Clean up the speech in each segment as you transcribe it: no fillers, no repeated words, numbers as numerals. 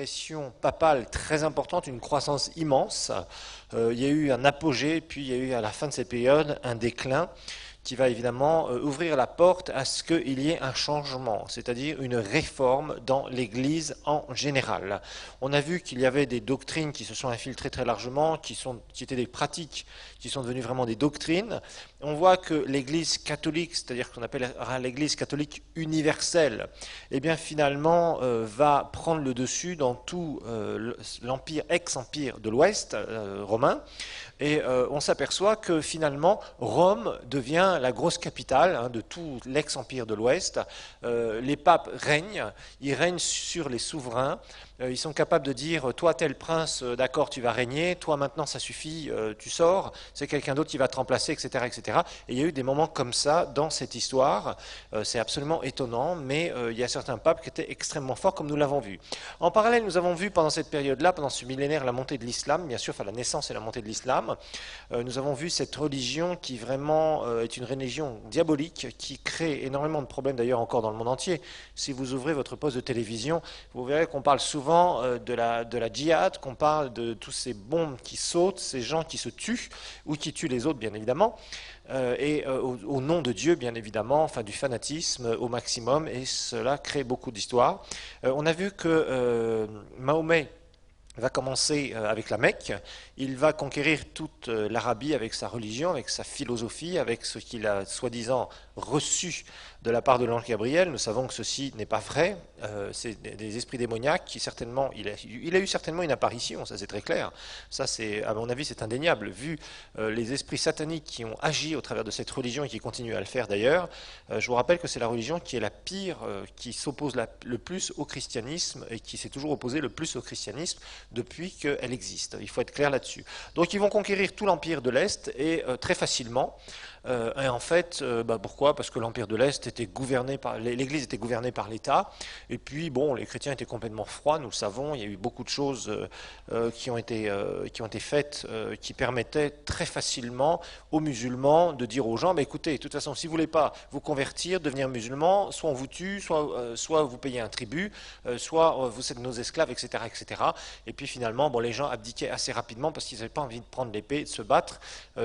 progression papale très importante, une croissance immense. Il y a eu un apogée, puis il y a eu à la fin de cette période un déclin qui va évidemment ouvrir la porte à ce qu'il y ait un changement, c'est-à-dire une réforme dans l'Église en général. On a vu qu'il y avait des doctrines qui se sont infiltrées très largement, qui étaient des pratiques qui sont devenues vraiment des doctrines. On voit que l'Église catholique, c'est-à-dire ce qu'on appellera l'Église catholique universelle, eh bien finalement va prendre le dessus dans tout l'empire, ex-empire de l'Ouest romain. Et on s'aperçoit que finalement, Rome devient la grosse capitale de tout l'ex-empire de l'Ouest. Les papes règnent, ils règnent sur les souverains. Ils sont capables de dire, toi tel prince, d'accord, tu vas régner, toi maintenant ça suffit, tu sors, c'est quelqu'un d'autre qui va te remplacer, etc., etc. Et il y a eu des moments comme ça dans cette histoire. C'est absolument étonnant, mais il y a certains papes qui étaient extrêmement forts, comme nous l'avons vu. En parallèle, nous avons vu pendant cette période-là, pendant ce millénaire, la montée de l'islam, bien sûr, enfin la naissance et la montée de l'islam. Nous avons vu cette religion qui vraiment est une religion diabolique, qui crée énormément de problèmes d'ailleurs encore dans le monde entier. Si vous ouvrez votre poste de télévision, vous verrez qu'on parle souvent de la djihad, qu'on parle de tous ces bombes qui sautent, ces gens qui se tuent, ou qui tuent les autres bien évidemment, et au nom de Dieu bien évidemment, enfin du fanatisme au maximum, et cela crée beaucoup d'histoires. On a vu que Mahomet va commencer avec la Mecque, il va conquérir toute l'Arabie avec sa religion, avec sa philosophie, avec ce qu'il a soi-disant reçu de la part de l'ange Gabriel. Nous savons que ceci n'est pas vrai, c'est des esprits démoniaques qui certainement, il a eu certainement une apparition, ça c'est très clair, ça c'est, à mon avis c'est indéniable, vu les esprits sataniques qui ont agi au travers de cette religion et qui continuent à le faire d'ailleurs. Je vous rappelle que c'est la religion qui est la pire, qui s'oppose le plus au christianisme et qui s'est toujours opposée le plus au christianisme depuis qu'elle existe. Il faut être clair là-dessus. Donc ils vont conquérir tout l'empire de l'Est et très facilement. Et en fait, pourquoi? Parce que l'Empire de l'Est était gouverné par l'Église était gouvernée par l'État. Et puis, bon, les chrétiens étaient complètement froids, nous le savons. Il y a eu beaucoup de choses qui ont été faites, qui permettaient très facilement aux musulmans de dire aux gens, écoutez, de toute façon, si vous voulez pas vous convertir, devenir musulman, soit on vous tue, soit vous payez un tribut, soit vous êtes nos esclaves, etc., etc. Et puis finalement, bon, les gens abdiquaient assez rapidement parce qu'ils n'avaient pas envie de prendre l'épée et de se battre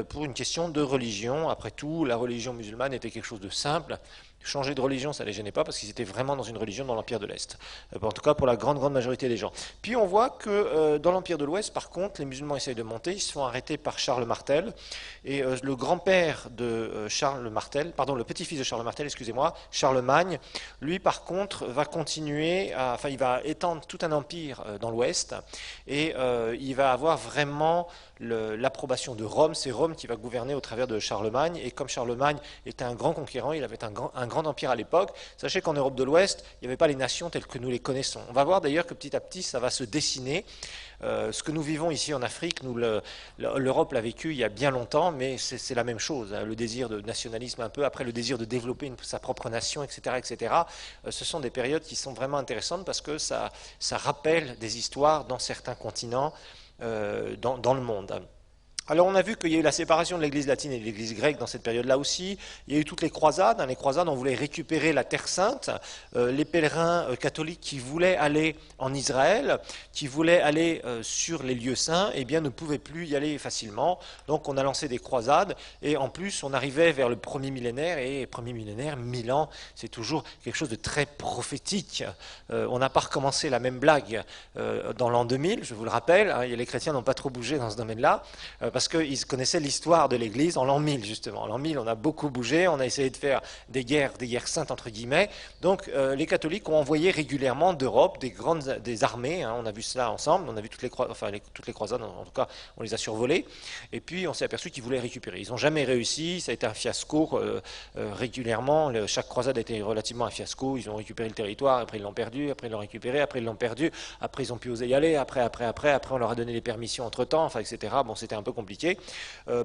pour une question de religion. Après tout, la religion musulmane était quelque chose de simple. Changer de religion, ça ne les gênait pas parce qu'ils étaient vraiment dans une religion dans l'Empire de l'Est. En tout cas, pour la grande majorité des gens. Puis on voit que dans l'Empire de l'Ouest, par contre, les musulmans essayent de monter. Ils se font arrêter par Charles Martel. Et le grand-père de Charles Martel, pardon, le petit-fils de Charles Martel, excusez-moi, Charlemagne, lui, par contre, va continuer, il va étendre tout un empire dans l'Ouest. Et il va avoir vraiment l'approbation de Rome. C'est Rome qui va gouverner au travers de Charlemagne. Et comme Charlemagne était un grand conquérant, il avait un grand empire à l'époque. Sachez qu'en Europe de l'Ouest, il n'y avait pas les nations telles que nous les connaissons. On va voir d'ailleurs que petit à petit, ça va se dessiner. Ce que nous vivons ici en Afrique, l'Europe l'a vécu il y a bien longtemps, mais c'est la même chose. Le désir de nationalisme un peu, après le désir de développer sa propre nation, etc., etc. Ce sont des périodes qui sont vraiment intéressantes parce que ça rappelle des histoires dans certains continents dans le monde. Alors on a vu qu'il y a eu la séparation de l'église latine et de l'église grecque dans cette période-là aussi. Il y a eu toutes les croisades. Les croisades, on voulait récupérer la Terre Sainte. Les pèlerins catholiques qui voulaient aller en Israël, qui voulaient aller sur les lieux saints, eh bien ne pouvaient plus y aller facilement. Donc on a lancé des croisades. Et en plus, on arrivait vers le premier millénaire. Et premier millénaire, 1000 ans, c'est toujours quelque chose de très prophétique. On n'a pas recommencé la même blague dans l'an 2000, je vous le rappelle. Les chrétiens n'ont pas trop bougé dans ce domaine-là. Parce qu'ils connaissaient l'histoire de l'Église en l'an 1000, justement. En l'an 1000, on a beaucoup bougé, on a essayé de faire des guerres saintes, entre guillemets. Donc, les catholiques ont envoyé régulièrement d'Europe des armées. On a vu cela ensemble, on a vu toutes les croisades, en tout cas, on les a survolées. Et puis, on s'est aperçu qu'ils voulaient récupérer. Ils n'ont jamais réussi, ça a été un fiasco régulièrement. Chaque croisade a été relativement un fiasco. Ils ont récupéré le territoire, après ils l'ont perdu, après ils l'ont récupéré, après ils l'ont perdu, après ils ont pu oser y aller, après on leur a donné les permissions entre-temps, etc. Bon, c'était un peu compliqué. compliqué.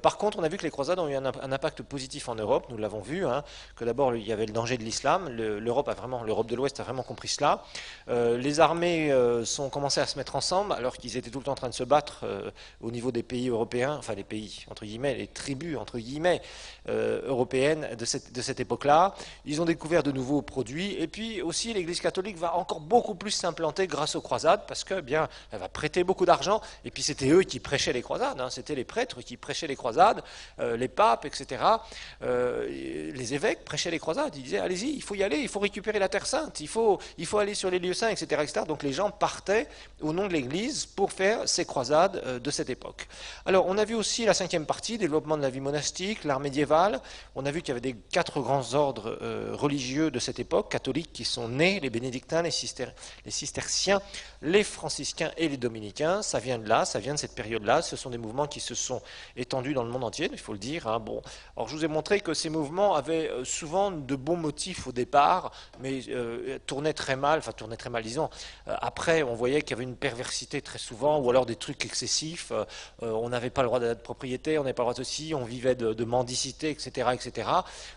Par contre, on a vu que les croisades ont eu un impact positif en Europe, nous l'avons vu, hein, que d'abord il y avait le danger de l'islam, l'Europe de l'Ouest a vraiment compris cela. Les armées sont commencées à se mettre ensemble alors qu'ils étaient tout le temps en train de se battre au niveau des pays européens, enfin les pays entre guillemets, les tribus entre guillemets européennes de cette époque-là. Ils ont découvert de nouveaux produits et puis aussi l'Église catholique va encore beaucoup plus s'implanter grâce aux croisades parce que bien elle va prêter beaucoup d'argent et puis c'était eux qui prêchaient les croisades, hein, c'était les prêtres qui prêchaient les croisades, les papes, etc. Les évêques prêchaient les croisades, ils disaient allez-y, il faut y aller, il faut récupérer la Terre Sainte, il faut aller sur les lieux saints, etc., etc. Donc les gens partaient au nom de l'Église pour faire ces croisades de cette époque. Alors on a vu aussi la cinquième partie, développement de la vie monastique, l'art médiéval. On a vu qu'il y avait des 4 grands ordres religieux de cette époque, catholiques, qui sont nés, les bénédictins, les cisterciens, les franciscains et les dominicains. Ça vient de là, ça vient de cette période-là. Ce sont des mouvements qui se sont étendus dans le monde entier, il faut le dire. Hein. Bon. Alors je vous ai montré que ces mouvements avaient souvent de bons motifs au départ, mais tournaient très mal, disons. Après, on voyait qu'il y avait une perversité très souvent, ou alors des trucs excessifs. On n'avait pas le droit de propriété, on n'avait pas le droit de ceci, on vivait de mendicité, etc., etc.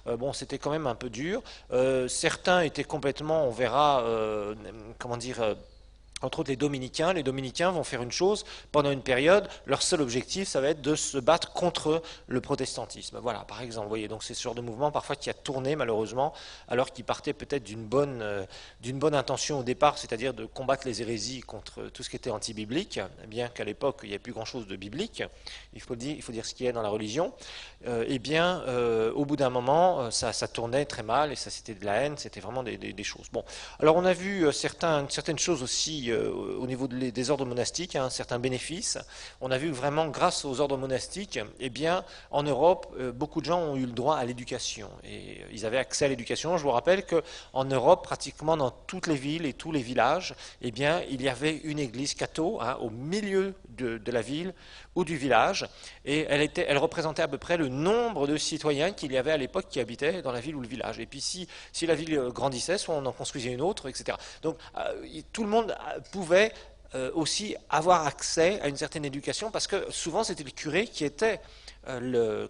Bon, c'était quand même un peu dur. Certains étaient complètement, on verra, comment dire, entre autres les dominicains. Les dominicains vont faire une chose pendant une période, leur seul objectif, ça va être de se battre contre le protestantisme. Voilà, par exemple, vous voyez, donc c'est ce genre de mouvement parfois qui a tourné malheureusement, alors qu'il partait peut-être d'une bonne intention au départ, c'est-à-dire de combattre les hérésies contre tout ce qui était anti-biblique, bien qu'à l'époque il n'y ait plus grand-chose de biblique, il faut dire ce qu'il y a dans la religion. Eh bien, au bout d'un moment, ça tournait très mal et ça c'était de la haine, c'était vraiment des choses. Bon, alors on a vu certaines choses aussi au niveau des ordres monastiques, hein, certains bénéfices. On a vu que vraiment, grâce aux ordres monastiques, eh bien, en Europe, beaucoup de gens ont eu le droit à l'éducation et ils avaient accès à l'éducation. Je vous rappelle qu'en Europe, pratiquement dans toutes les villes et tous les villages, eh bien, il y avait une église catho, hein, au milieu de la ville ou du village, et elle représentait à peu près le nombre de citoyens qu'il y avait à l'époque qui habitaient dans la ville ou le village. Et puis si la ville grandissait, soit on en construisait une autre, etc. Donc tout le monde pouvait aussi avoir accès à une certaine éducation, parce que souvent c'était le curé qui était le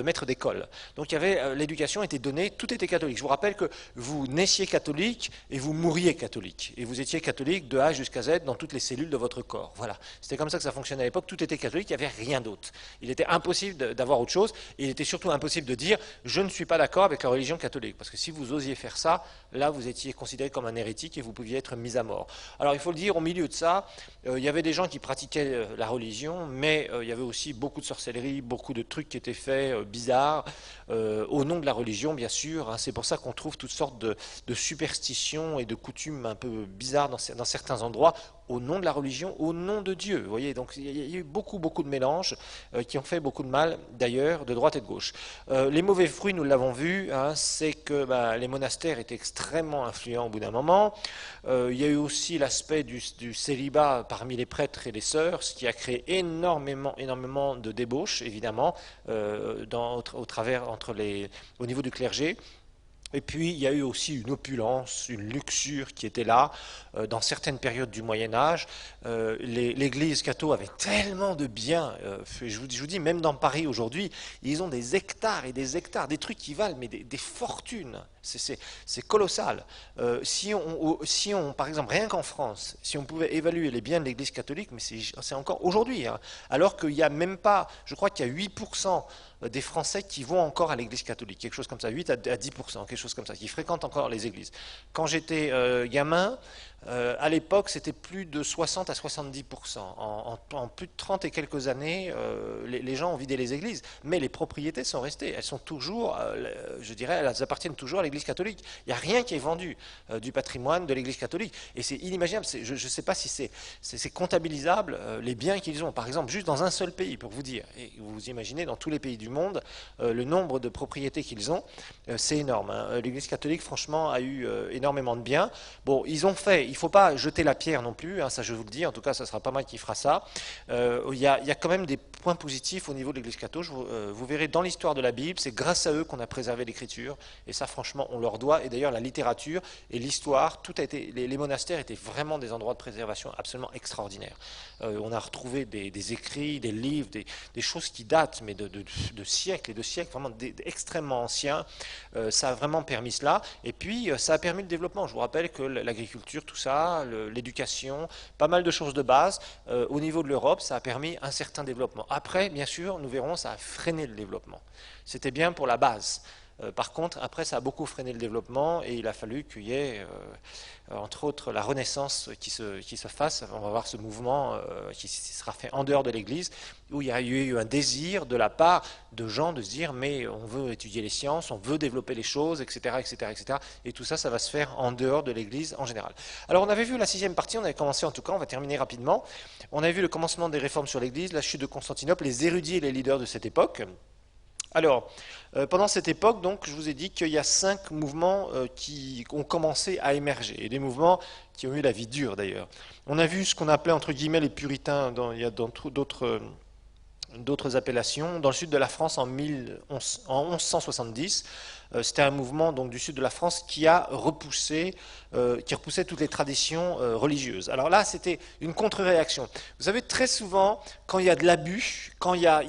maître d'école. Donc il y avait l'éducation était donnée, tout était catholique. Je vous rappelle que vous naissiez catholique et vous mouriez catholique. Et vous étiez catholique de A jusqu'à Z dans toutes les cellules de votre corps. Voilà. C'était comme ça que ça fonctionnait à l'époque, tout était catholique, il n'y avait rien d'autre. Il était impossible d'avoir autre chose, et il était surtout impossible de dire je ne suis pas d'accord avec la religion catholique. Parce que si vous osiez faire ça, là vous étiez considéré comme un hérétique et vous pouviez être mis à mort. Alors il faut le dire, au milieu de ça, il y avait des gens qui pratiquaient la religion, mais il y avait aussi beaucoup de sorcellerie, beaucoup de trucs qui étaient faits bizarres, au nom de la religion, bien sûr. Hein. C'est pour ça qu'on trouve toutes sortes de superstitions et de coutumes un peu bizarres dans certains endroits, au nom de la religion, au nom de Dieu. Vous voyez, donc il y a eu beaucoup de mélanges qui ont fait beaucoup de mal, d'ailleurs, de droite et de gauche. Les mauvais fruits, nous l'avons vu, hein, c'est que les monastères étaient extrêmement influents au bout d'un moment. Il y a eu aussi l'aspect du célibat parmi les prêtres et les sœurs, ce qui a créé énormément de débauches, évidemment, au niveau du clergé. Et puis, il y a eu aussi une opulence, une luxure qui était là. Dans certaines périodes du Moyen-Âge, l'Église catho avait tellement de biens. Je vous dis, même dans Paris aujourd'hui, ils ont des hectares et des hectares, des trucs qui valent mais des fortunes. C'est colossal. Si on, par exemple, rien qu'en France, si on pouvait évaluer les biens de l'Église catholique, mais c'est encore aujourd'hui, hein, alors qu'il n'y a même pas, je crois qu'il y a 8% des Français qui vont encore à l'église catholique, quelque chose comme ça, 8 à 10%, quelque chose comme ça, qui fréquentent encore les églises. Quand j'étais gamin, à l'époque, c'était plus de 60 à 70%. En plus de 30 et quelques années, les gens ont vidé les églises, mais les propriétés sont restées. Elles sont toujours, je dirais, elles appartiennent toujours à l'église catholique. Il n'y a rien qui est vendu du patrimoine de l'église catholique. Et c'est inimaginable. Je ne sais pas si c'est comptabilisable, les biens qu'ils ont. Par exemple, juste dans un seul pays, pour vous dire. Et vous imaginez, dans tous les pays du monde, le nombre de propriétés qu'ils ont, c'est énorme. Hein. L'église catholique, franchement, a eu énormément de biens. Bon, ils ont fait il ne faut pas jeter la pierre non plus, hein, ça je vous le dis, en tout cas, ça ne sera pas moi qui fera ça. Il y a quand même des points positifs au niveau de l'Église catholique. Vous verrez dans l'histoire de la Bible, c'est grâce à eux qu'on a préservé l'Écriture, et ça, franchement, on leur doit. Et d'ailleurs, la littérature et l'histoire, tout a été, les monastères étaient vraiment des endroits de préservation absolument extraordinaires. On a retrouvé des écrits, des livres, des choses qui datent, mais de siècles et de siècles, vraiment extrêmement anciens. Ça a vraiment permis cela. Et puis, ça a permis le développement. Je vous rappelle que l'agriculture, tout ça, l'éducation, pas mal de choses de base, au niveau de l'Europe, ça a permis un certain développement. Après, bien sûr, nous verrons, ça a freiné le développement. C'était bien pour la base. Par contre, après, ça a beaucoup freiné le développement et il a fallu qu'il y ait, entre autres, la renaissance qui se fasse. On va voir ce mouvement qui sera fait en dehors de l'Église, où il y a eu un désir de la part de gens de se dire mais on veut étudier les sciences, on veut développer les choses, etc., etc., etc. Et tout ça, ça va se faire en dehors de l'Église en général. Alors, on avait vu la 6e partie, on avait commencé en tout cas, on va terminer rapidement. On avait vu le commencement des réformes sur l'Église, la chute de Constantinople, les érudits et les leaders de cette époque. Alors, pendant cette époque, donc, je vous ai dit qu'il y a 5 mouvements qui ont commencé à émerger, et des mouvements qui ont eu la vie dure d'ailleurs. On a vu ce qu'on appelait entre guillemets les puritains, il y a d'autres appellations. Dans le sud de la France en 1170, c'était un mouvement donc, du sud de la France qui repoussait toutes les traditions religieuses. Alors là, c'était une contre-réaction. Vous savez, très souvent, quand il y a de l'abus, quand il y a,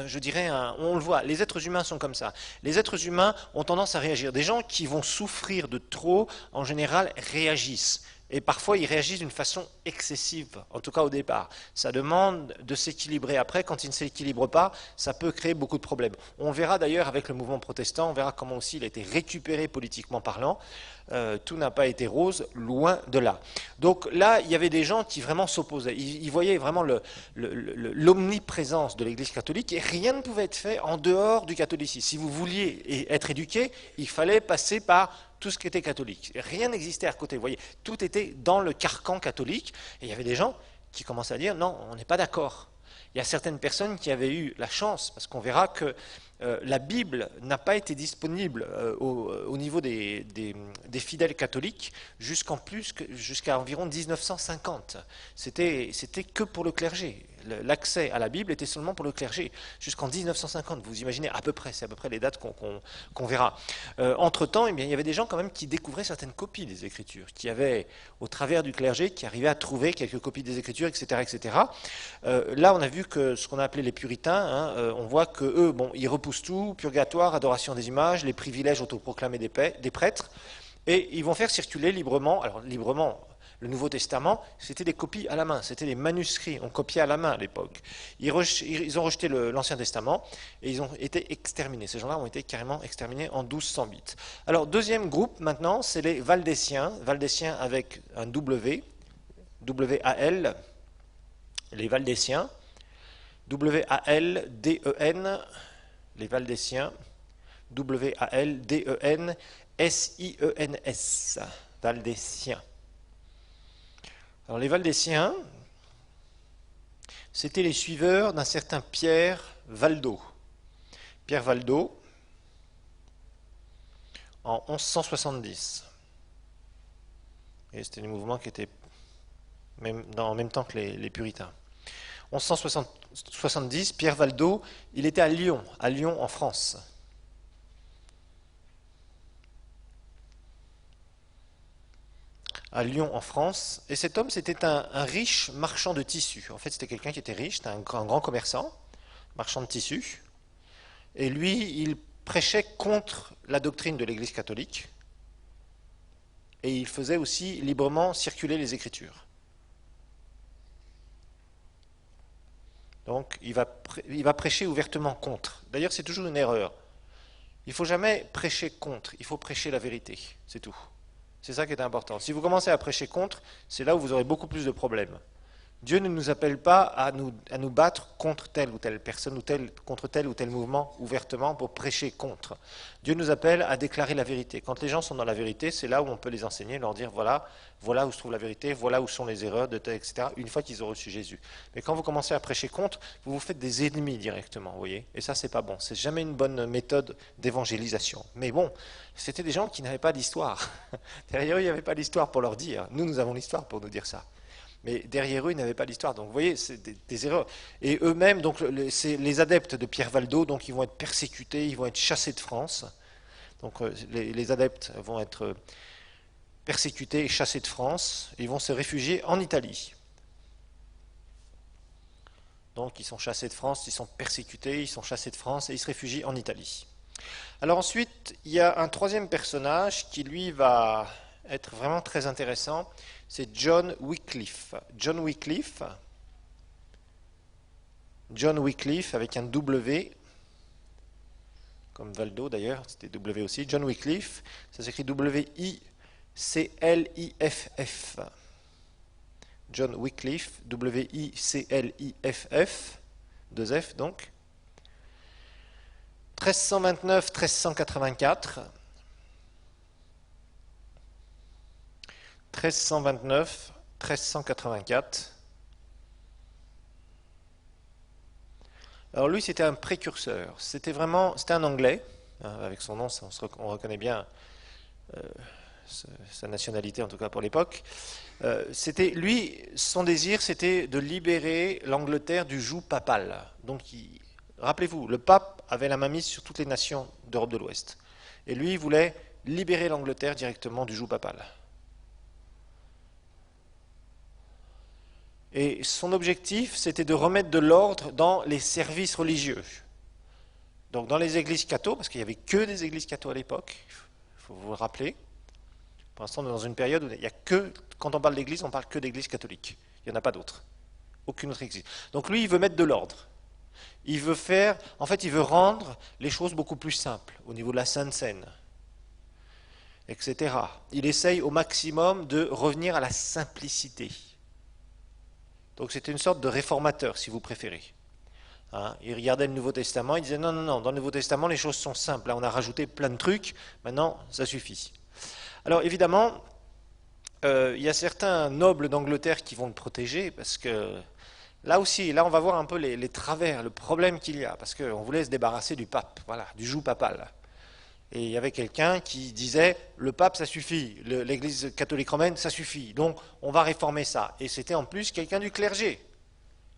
je dirais, on le voit, les êtres humains sont comme ça. Les êtres humains ont tendance à réagir. Des gens qui vont souffrir de trop, en général, réagissent. Et parfois, ils réagissent d'une façon excessive, en tout cas au départ. Ça demande de s'équilibrer après. Quand ils ne s'équilibrent pas, ça peut créer beaucoup de problèmes. On verra d'ailleurs avec le mouvement protestant, on verra comment aussi il a été récupéré politiquement parlant. Tout n'a pas été rose, loin de là. Donc là, il y avait des gens qui vraiment s'opposaient. Ils voyaient vraiment l'omniprésence de l'Église catholique et rien ne pouvait être fait en dehors du catholicisme. Si vous vouliez être éduqué, il fallait passer par tout ce qui était catholique. Rien n'existait à côté. Vous voyez, tout était dans le carcan catholique. Et il y avait des gens qui commençaient à dire non, on n'est pas d'accord. Il y a certaines personnes qui avaient eu la chance, parce qu'on verra que la Bible n'a pas été disponible au niveau des fidèles catholiques jusqu'à environ 1950. C'était que pour le clergé. L'accès à la Bible était seulement pour le clergé, jusqu'en 1950. Vous imaginez à peu près, c'est à peu près les dates qu'on verra. Entre-temps, eh bien, il y avait des gens quand même qui découvraient certaines copies des Écritures, qui avaient, au travers du clergé, qui arrivaient à trouver quelques copies des Écritures, etc. etc. Là, on a vu que ce qu'on a appelé les puritains, on voit qu'eux, bon, ils repoussent tout, purgatoire, adoration des images, les privilèges autoproclamés des prêtres, et ils vont faire circuler librement, alors librement, le Nouveau Testament, c'était des copies à la main, c'était des manuscrits, on copiait à la main à l'époque. Ils ont rejeté l'Ancien Testament et ils ont été exterminés. Ces gens-là ont été carrément exterminés en 1208. Alors, deuxième groupe maintenant, c'est les Valdéciens avec un W, W-A-L, les Valdéciens, W-A-L-D-E-N, les Valdéciens, W-A-L-D-E-N-S-I-E-N-S, Valdéciens. Alors les Valdéciens, c'était les suiveurs d'un certain Pierre Valdo. Pierre Valdo, en 1170. Et c'était des mouvements qui étaient en même temps que les puritains. 1170, Pierre Valdo, il était à Lyon en France. À Lyon en France, et cet homme c'était un riche marchand de tissus. En fait c'était quelqu'un qui était riche, c'était un grand commerçant, marchand de tissus, et lui il prêchait contre la doctrine de l'Église catholique, et il faisait aussi librement circuler les Écritures. Donc il va prêcher ouvertement contre. D'ailleurs c'est toujours une erreur. Il ne faut jamais prêcher contre, il faut prêcher la vérité, c'est tout. C'est ça qui est important. Si vous commencez à prêcher contre, c'est là où vous aurez beaucoup plus de problèmes. Dieu ne nous appelle pas à nous battre contre telle ou telle personne, contre tel ou tel mouvement ouvertement pour prêcher contre. Dieu nous appelle à déclarer la vérité. Quand les gens sont dans la vérité, c'est là où on peut les enseigner, leur dire voilà où se trouve la vérité, voilà où sont les erreurs, etc., une fois qu'ils ont reçu Jésus. Mais quand vous commencez à prêcher contre, vous vous faites des ennemis directement, vous voyez. Et ça, c'est pas bon. C'est jamais une bonne méthode d'évangélisation. Mais bon, c'était des gens qui n'avaient pas d'histoire. Derrière eux, il n'y avait pas d'histoire pour leur dire. Nous avons l'histoire pour nous dire ça. Mais derrière eux, ils n'avaient pas d'histoire. Donc vous voyez, c'est des erreurs. Et eux-mêmes, donc c'est les adeptes de Pierre Valdo, donc ils vont être persécutés, ils vont être chassés de France. Donc les adeptes vont être persécutés et chassés de France. Et ils vont se réfugier en Italie. Donc ils sont chassés de France, ils sont persécutés, ils sont chassés de France et ils se réfugient en Italie. Alors ensuite, il y a un troisième personnage qui lui va être vraiment très intéressant, c'est John Wycliffe. John Wycliffe avec un W, comme Valdo d'ailleurs, c'était W aussi. John Wycliffe, ça s'écrit W-I-C-L-I-F-F. John Wycliffe, W-I-C-L-I-F-F, 2 F donc. 1329-1384. 1329-1384. Alors lui, c'était un précurseur. C'était un Anglais. Avec son nom, on reconnaît bien sa nationalité, en tout cas pour l'époque. Lui, son désir, c'était de libérer l'Angleterre du joug papal. Donc, rappelez-vous, le pape avait la mainmise sur toutes les nations d'Europe de l'Ouest. Et lui, il voulait libérer l'Angleterre directement du joug papal. Et son objectif, c'était de remettre de l'ordre dans les services religieux. Donc dans les églises catho, parce qu'il n'y avait que des églises catho à l'époque, il faut vous le rappeler. Pour l'instant, on est dans une période où il y a que, quand on parle d'église, on parle que d'église catholique. Il n'y en a pas d'autres. Aucune autre église. Donc lui, il veut mettre de l'ordre. Il veut rendre les choses beaucoup plus simples, au niveau de la Sainte Seine, etc. Il essaye au maximum de revenir à la simplicité. Donc c'était une sorte de réformateur, si vous préférez. Il regardait le Nouveau Testament, il disait non, dans le Nouveau Testament, les choses sont simples. Là, on a rajouté plein de trucs, maintenant, ça suffit. Alors évidemment, il y a certains nobles d'Angleterre qui vont le protéger, parce que là aussi, on va voir un peu les travers, le problème qu'il y a, parce qu'on voulait se débarrasser du pape, voilà, du joug papal. Et il y avait quelqu'un qui disait, le pape, ça suffit, l'église catholique romaine, ça suffit, donc on va réformer ça. Et c'était en plus quelqu'un du clergé,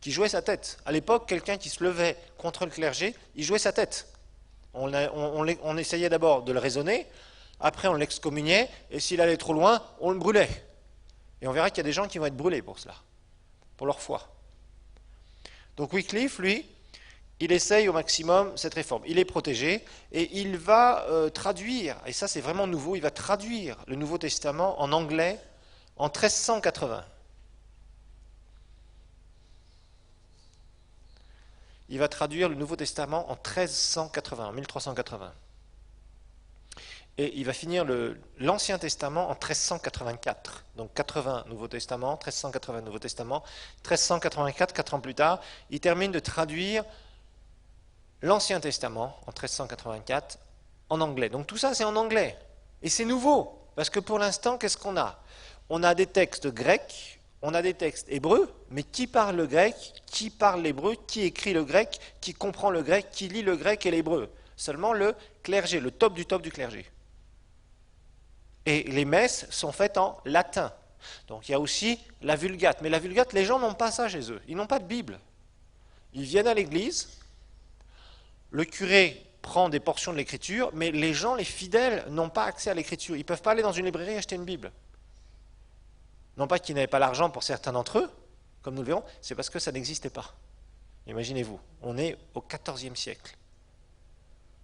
qui jouait sa tête. À l'époque, quelqu'un qui se levait contre le clergé, il jouait sa tête. On essayait d'abord de le raisonner, après on l'excommuniait, et s'il allait trop loin, on le brûlait. Et on verra qu'il y a des gens qui vont être brûlés pour cela, pour leur foi. Donc Wycliffe, lui, il essaye au maximum cette réforme. Il est protégé et il va traduire, et ça c'est vraiment nouveau, il va traduire le Nouveau Testament en anglais en 1380. Il va traduire le Nouveau Testament en 1380, 1380. Et il va finir l'Ancien Testament en 1384. Donc 80 Nouveau Testament, 1380 Nouveau Testament, 1384, 4 ans plus tard, il termine de traduire l'Ancien Testament en 1384 en anglais. Donc tout ça c'est en anglais. Et c'est nouveau, parce que pour l'instant, qu'est-ce qu'on a? On a des textes grecs, on a des textes hébreux, mais qui parle le grec, qui parle l'hébreu, qui écrit le grec, qui comprend le grec, qui lit le grec et l'hébreu? Seulement le clergé, le top du clergé. Et les messes sont faites en latin. Donc il y a aussi la Vulgate. Mais la Vulgate, les gens n'ont pas ça chez eux. Ils n'ont pas de Bible. Ils viennent à l'église, le curé prend des portions de l'écriture, mais les gens, les fidèles, n'ont pas accès à l'écriture. Ils ne peuvent pas aller dans une librairie et acheter une Bible. Non pas qu'ils n'avaient pas l'argent pour certains d'entre eux, comme nous le verrons, c'est parce que ça n'existait pas. Imaginez-vous, on est au XIVe siècle.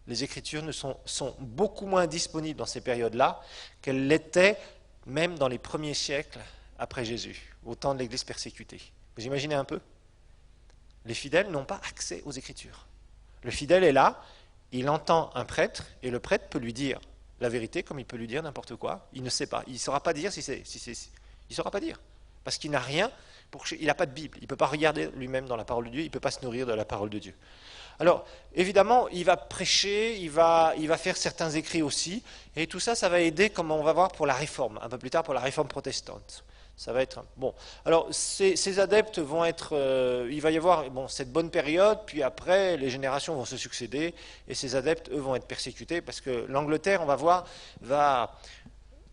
Les Écritures sont beaucoup moins disponibles dans ces périodes-là qu'elles l'étaient même dans les premiers siècles après Jésus, au temps de l'Église persécutée. Vous imaginez un peu? Les fidèles n'ont pas accès aux Écritures. Le fidèle est là, il entend un prêtre, et le prêtre peut lui dire la vérité comme il peut lui dire n'importe quoi. Il ne sait pas. Il ne saura pas dire il ne saura pas dire, parce qu'il n'a rien, Il n'a pas de Bible, il ne peut pas regarder lui-même dans la parole de Dieu, il ne peut pas se nourrir de la parole de Dieu. Alors, évidemment, il va prêcher, il va faire certains écrits aussi, et tout ça, ça va aider, comme on va voir, pour la réforme, un peu plus tard pour la réforme protestante. Ça va être bon. Alors, ces adeptes vont être, il va y avoir cette bonne période, puis après, les générations vont se succéder, et ces adeptes, eux, vont être persécutés, parce que l'Angleterre, on va voir, va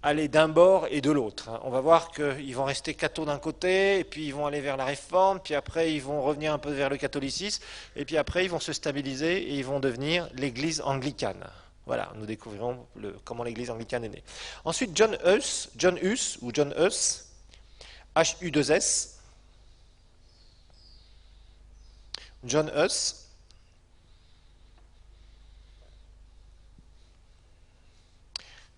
aller d'un bord et de l'autre. On va voir qu'ils vont rester cathos d'un côté, et puis ils vont aller vers la réforme, puis après ils vont revenir un peu vers le catholicisme, et puis après ils vont se stabiliser et ils vont devenir l'église anglicane. Voilà, nous découvrirons comment l'église anglicane est née. Ensuite, John Huss, H-U-2-S, John Huss,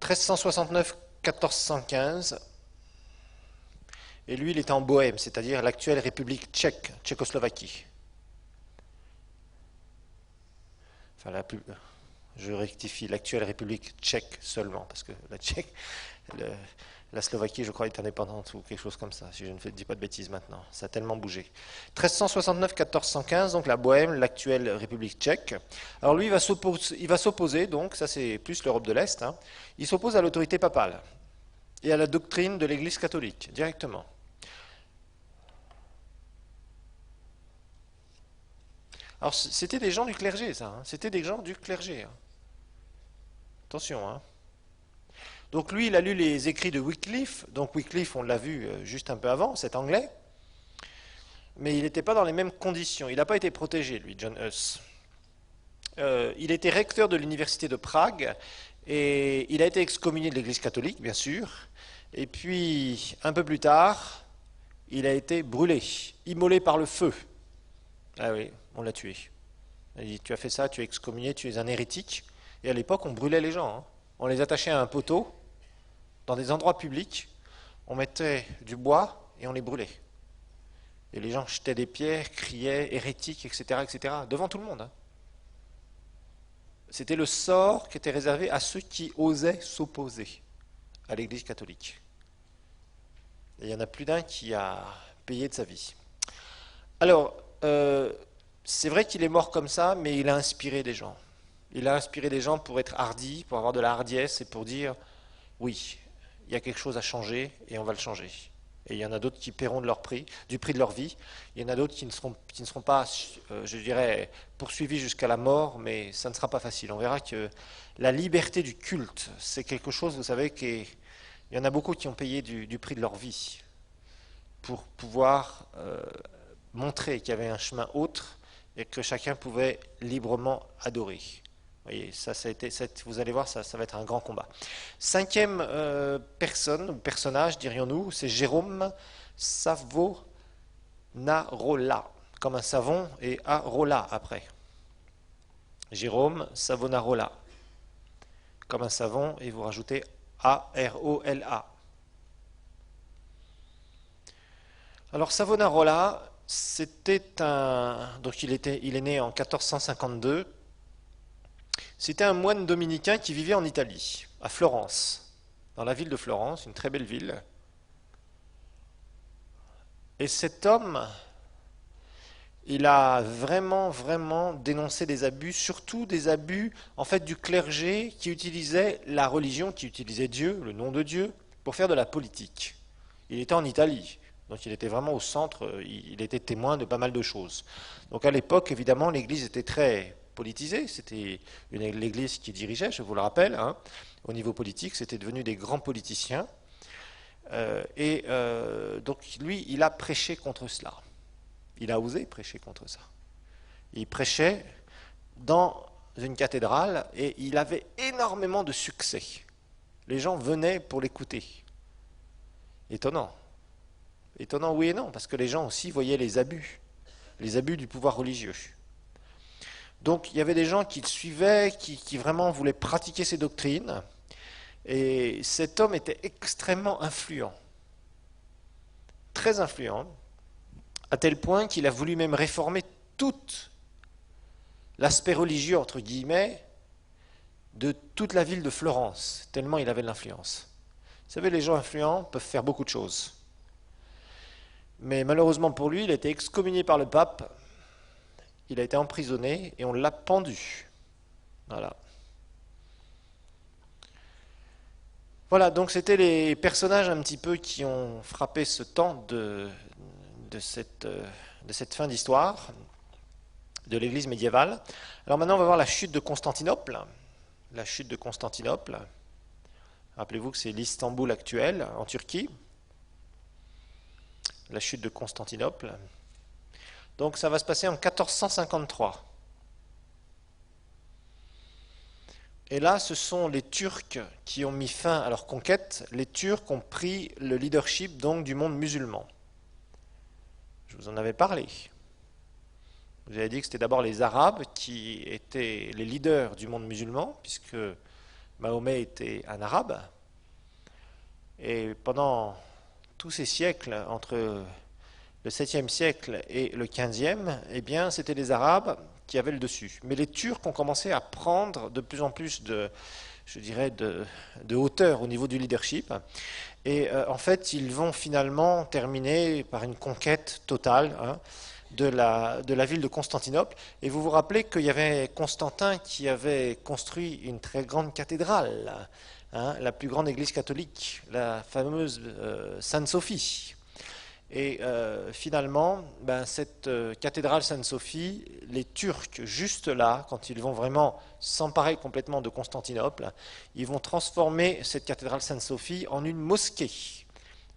(1369-1415), et lui il était en Bohême, c'est-à-dire l'actuelle République tchèque, Tchécoslovaquie. Enfin, je rectifie, l'actuelle République tchèque seulement, parce que la Slovaquie, je crois, est indépendante ou quelque chose comme ça, si je ne dis pas de bêtises maintenant. Ça a tellement bougé. 1369-1415, donc la Bohême, l'actuelle République tchèque. Alors lui, il va s'opposer, donc, ça c'est plus l'Europe de l'Est, hein, il s'oppose à l'autorité papale et à la doctrine de l'Église catholique, directement. Alors c'était des gens du clergé, ça, hein, c'était des gens du clergé. Hein. Attention, hein. Donc lui, il a lu les écrits de Wycliffe. Donc Wycliffe, on l'a vu juste un peu avant, c'est anglais. Mais il n'était pas dans les mêmes conditions. Il n'a pas été protégé, lui, John Huss. Il était recteur de l'université de Prague et il a été excommunié de l'Église catholique, bien sûr. Et puis, un peu plus tard, il a été brûlé, immolé par le feu. Ah oui, on l'a tué. Il a dit, tu as fait ça, tu es excommunié, tu es un hérétique. Et à l'époque, on brûlait les gens. Hein. On les attachait à un poteau, dans des endroits publics, on mettait du bois et on les brûlait. Et les gens jetaient des pierres, criaient, hérétiques, etc., etc., devant tout le monde. Hein. C'était le sort qui était réservé à ceux qui osaient s'opposer à l'Église catholique. Et il y en a plus d'un qui a payé de sa vie. Alors, c'est vrai qu'il est mort comme ça, mais il a inspiré des gens. Il a inspiré des gens pour être hardis, pour avoir de la hardiesse et pour dire, oui, il y a quelque chose à changer et on va le changer. Et il y en a d'autres qui paieront du prix de leur vie. Il y en a d'autres qui ne seront pas, je dirais, poursuivis jusqu'à la mort, mais ça ne sera pas facile. On verra que la liberté du culte, c'est quelque chose, vous savez, il y en a beaucoup qui ont payé du prix de leur vie pour pouvoir montrer qu'il y avait un chemin autre et que chacun pouvait librement adorer. Vous voyez, vous allez voir, ça va être un grand combat. Cinquième personnage, dirions-nous, c'est Jérôme Savonarola, comme un savon et Arola après. Jérôme Savonarola, comme un savon et vous rajoutez A-R-O-L-A. Alors Savonarola, donc il est né en 1452. C'était un moine dominicain qui vivait en Italie, à Florence, dans la ville de Florence, une très belle ville. Et cet homme, il a vraiment, vraiment dénoncé des abus, surtout des abus en fait du clergé qui utilisait la religion, qui utilisait Dieu, le nom de Dieu, pour faire de la politique. Il était en Italie, donc il était vraiment au centre, il était témoin de pas mal de choses. Donc à l'époque, évidemment, l'Église était très politisée, c'était l'Église qui dirigeait, je vous le rappelle, hein. Au niveau politique, c'était devenu des grands politiciens. Donc lui, il a prêché contre cela. Il a osé prêcher contre ça. Il prêchait dans une cathédrale et il avait énormément de succès. Les gens venaient pour l'écouter. Étonnant. Étonnant oui et non, parce que les gens aussi voyaient les abus du pouvoir religieux. Donc il y avait des gens qui le suivaient, qui vraiment voulaient pratiquer ces doctrines, et cet homme était extrêmement influent, très influent, à tel point qu'il a voulu même réformer tout l'aspect religieux, entre guillemets, de toute la ville de Florence, tellement il avait de l'influence. Vous savez, les gens influents peuvent faire beaucoup de choses. Mais malheureusement pour lui, il a été excommunié par le pape, il a été emprisonné et on l'a pendu. Voilà. Voilà, donc c'était les personnages un petit peu qui ont frappé ce temps de cette fin d'histoire de l'Église médiévale. Alors maintenant, on va voir la chute de Constantinople. La chute de Constantinople. Rappelez-vous que c'est l'Istanbul actuel, en Turquie. La chute de Constantinople. Donc ça va se passer en 1453. Et là, ce sont les Turcs qui ont mis fin à leur conquête. Les Turcs ont pris le leadership donc du monde musulman. Je vous en avais parlé. Vous avez dit que c'était d'abord les Arabes qui étaient les leaders du monde musulman, puisque Mahomet était un Arabe. Et pendant tous ces siècles, entre le 7e siècle et le 15e, eh bien, c'était les Arabes qui avaient le dessus. Mais les Turcs ont commencé à prendre de plus en plus je dirais, de hauteur au niveau du leadership. Et en fait, ils vont finalement terminer par une conquête totale, hein, de la ville de Constantinople. Et vous vous rappelez qu'il y avait Constantin qui avait construit une très grande cathédrale, hein, la plus grande église catholique, la fameuse Sainte-Sophie. Et finalement, cette cathédrale Sainte-Sophie, les Turcs, juste là, quand ils vont vraiment s'emparer complètement de Constantinople, ils vont transformer cette cathédrale Sainte-Sophie en une mosquée,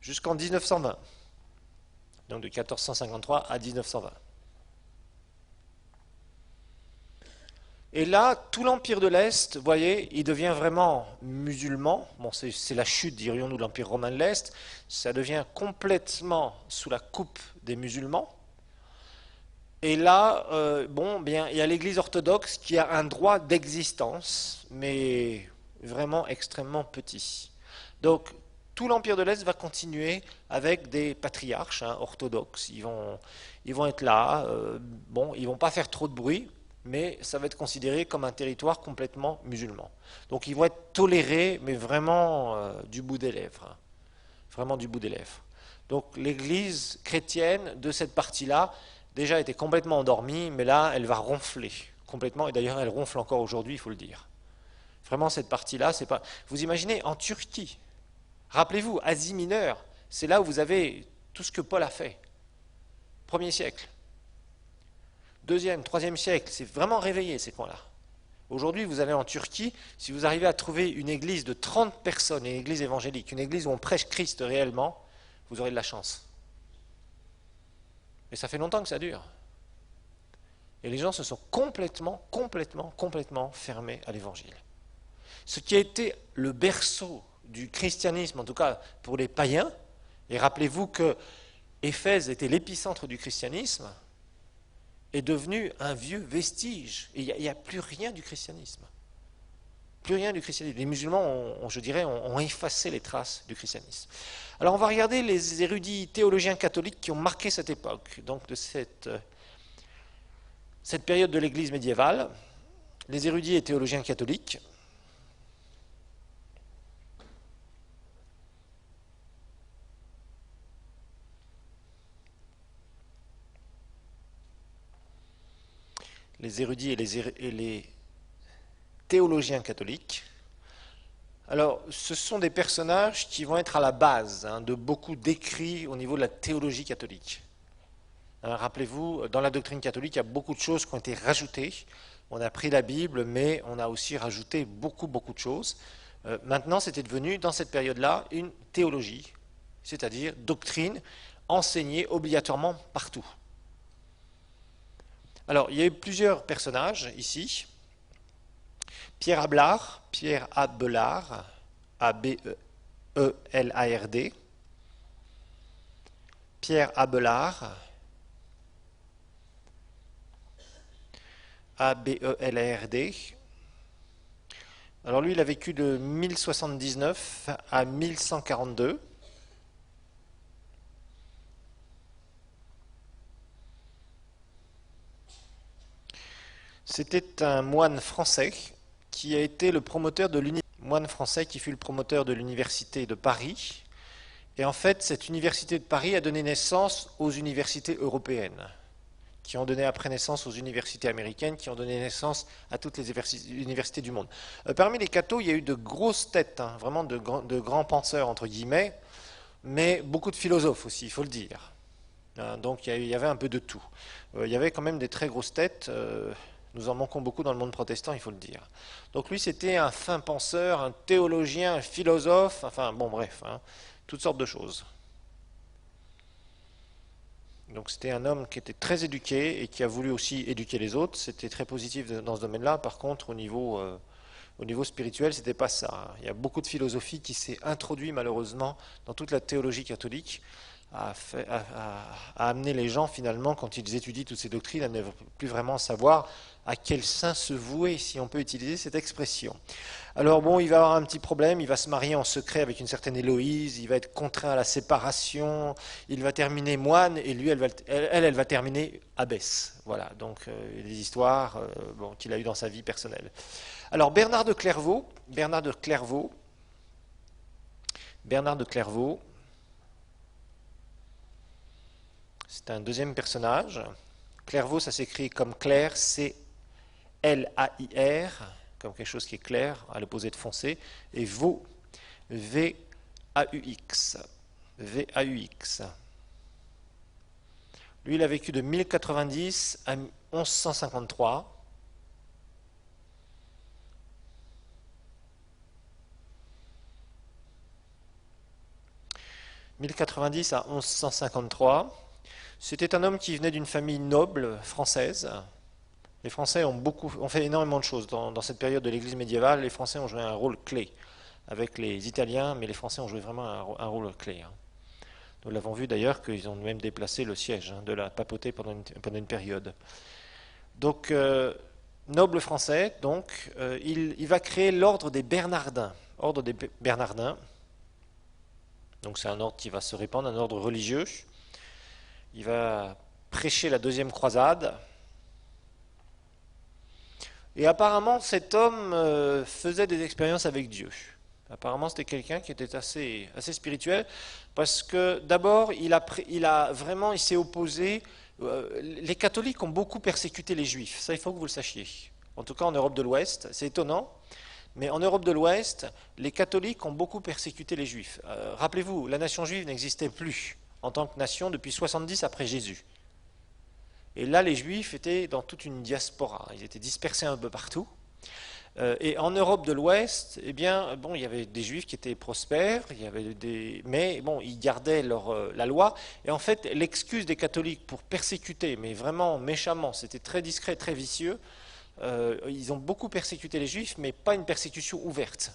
jusqu'en 1920. Donc de 1453 à 1920. Et là, tout l'Empire de l'Est, vous voyez, il devient vraiment musulman. Bon, c'est la chute, dirions-nous, de l'Empire romain de l'Est. Ça devient complètement sous la coupe des musulmans. Et là, bien, il y a l'Église orthodoxe qui a un droit d'existence, mais vraiment extrêmement petit. Donc, tout l'Empire de l'Est va continuer avec des patriarches, hein, orthodoxes. Ils vont être là. Ils ne vont pas faire trop de bruit, mais ça va être considéré comme un territoire complètement musulman. Donc ils vont être tolérés, mais vraiment du bout des lèvres. Hein. Vraiment du bout des lèvres. Donc l'Église chrétienne de cette partie-là, déjà était complètement endormie, mais là, elle va ronfler complètement. Et d'ailleurs, elle ronfle encore aujourd'hui, il faut le dire. Vraiment, cette partie-là, c'est pas... Vous imaginez, en Turquie, rappelez-vous, Asie mineure, c'est là où vous avez tout ce que Paul a fait. 1er siècle. 2e, 3e siècle, c'est vraiment réveillé ces coins-là. Aujourd'hui, vous allez en Turquie, si vous arrivez à trouver une église de 30 personnes, une église évangélique, une église où on prêche Christ réellement, vous aurez de la chance. Et ça fait longtemps que ça dure. Et les gens se sont complètement fermés à l'évangile. Ce qui a été le berceau du christianisme, en tout cas pour les païens, et rappelez-vous que Éphèse était l'épicentre du christianisme, est devenu un vieux vestige. Et il n'y a plus rien du christianisme. Plus rien du christianisme. Les musulmans, ont effacé les traces du christianisme. Alors on va regarder les érudits théologiens catholiques qui ont marqué cette époque, donc de cette période de l'Église médiévale. Les érudits et théologiens catholiques. Les érudits et les théologiens catholiques. Alors, ce sont des personnages qui vont être à la base de beaucoup d'écrits au niveau de la théologie catholique. Rappelez-vous, dans la doctrine catholique, il y a beaucoup de choses qui ont été rajoutées. On a pris la Bible, mais on a aussi rajouté beaucoup de choses. Maintenant, c'était devenu, dans cette période-là, une théologie, c'est-à-dire doctrine enseignée obligatoirement partout. Alors, il y a eu plusieurs personnages ici. Pierre Abelard, A-B-E-E-L-A-R-D. Pierre Abelard, A-B-E-L-A-R-D. Alors lui, il a vécu de 1079 à 1142. C'était un moine français qui a été le promoteur de l'université. Moine français qui fut le promoteur de l'université de Paris Et en fait, cette université de Paris a donné naissance aux universités européennes, qui ont donné après naissance aux universités américaines, qui ont donné naissance à toutes les universités du monde. Parmi les cathos, il y a eu de grosses têtes, hein, vraiment de grands penseurs, entre guillemets, mais beaucoup de philosophes aussi, il faut le dire. Donc il y avait un peu de tout. Il y avait quand même des très grosses têtes. Nous en manquons beaucoup dans le monde protestant, il faut le dire. Donc lui, c'était un fin penseur, un théologien, un philosophe, enfin bon bref, hein, toutes sortes de choses. Donc c'était un homme qui était très éduqué et qui a voulu aussi éduquer les autres. C'était très positif dans ce domaine-là. Par contre, au niveau spirituel, c'était pas ça. Il y a beaucoup de philosophie qui s'est introduit malheureusement dans toute la théologie catholique, à amener les gens finalement, quand ils étudient toutes ces doctrines, à ne plus vraiment savoir à quel saint se vouer, si on peut utiliser cette expression. Alors bon, il va avoir un petit problème, il va se marier en secret avec une certaine Héloïse, il va être contraint à la séparation, il va terminer moine, et lui, elle va terminer abbesse. Voilà, donc les histoires qu'il a eues dans sa vie personnelle. Alors Bernard de Clairvaux, c'est un deuxième personnage. Clairvaux, ça s'écrit comme Clair, C-L-A-I-R, comme quelque chose qui est clair, à l'opposé de foncé, et Vaux, V-A-U-X. V-A-U-X. Lui, il a vécu de 1090 à 1153. « 1090 à 1153 ». C'était un homme qui venait d'une famille noble française. Les Français ont fait énormément de choses dans cette période de l'Église médiévale. Les Français ont joué un rôle clé avec les Italiens, mais les Français ont joué vraiment un rôle clé. Nous l'avons vu d'ailleurs qu'ils ont même déplacé le siège de la papauté pendant une période. Donc, noble français, donc, il va créer l'ordre des Bernardins. Ordre des Bernardins. Donc c'est un ordre qui va se répandre, un ordre religieux. Il va prêcher la deuxième croisade. Et apparemment, cet homme faisait des expériences avec Dieu. Apparemment, c'était quelqu'un qui était assez spirituel, parce que d'abord, il s'est opposé. Les catholiques ont beaucoup persécuté les juifs, ça il faut que vous le sachiez. En tout cas en Europe de l'Ouest, c'est étonnant, mais en Europe de l'Ouest, les catholiques ont beaucoup persécuté les juifs. Rappelez-vous, la nation juive n'existait plus en tant que nation depuis 70 après Jésus. Et là, les Juifs étaient dans toute une diaspora. Ils étaient dispersés un peu partout. Et en Europe de l'Ouest, eh bien, bon, il y avait des Juifs qui étaient prospères, mais bon, ils gardaient la loi. Et en fait, l'excuse des catholiques pour persécuter, mais vraiment méchamment, c'était très discret, très vicieux. Ils ont beaucoup persécuté les Juifs, mais pas une persécution ouverte.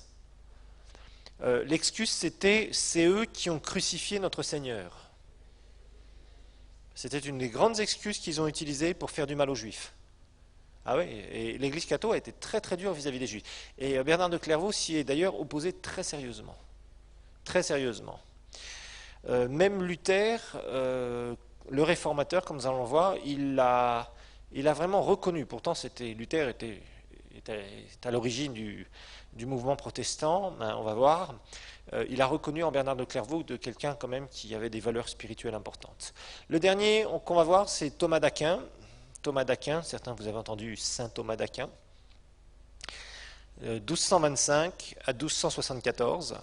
L'excuse, c'est eux qui ont crucifié notre Seigneur. C'était une des grandes excuses qu'ils ont utilisées pour faire du mal aux Juifs. Ah oui, et l'Église catholique a été très très dure vis-à-vis des Juifs. Et Bernard de Clairvaux s'y est d'ailleurs opposé très sérieusement. Très sérieusement. Même Luther, le réformateur, comme nous allons le voir, il a vraiment reconnu. Pourtant, Luther était à l'origine du mouvement protestant, hein, on va voir. Il a reconnu en Bernard de Clairvaux de quelqu'un quand même qui avait des valeurs spirituelles importantes. Le dernier qu'on va voir, c'est Thomas d'Aquin. Thomas d'Aquin, certains vous avez entendu Saint Thomas d'Aquin, 1225 à 1274.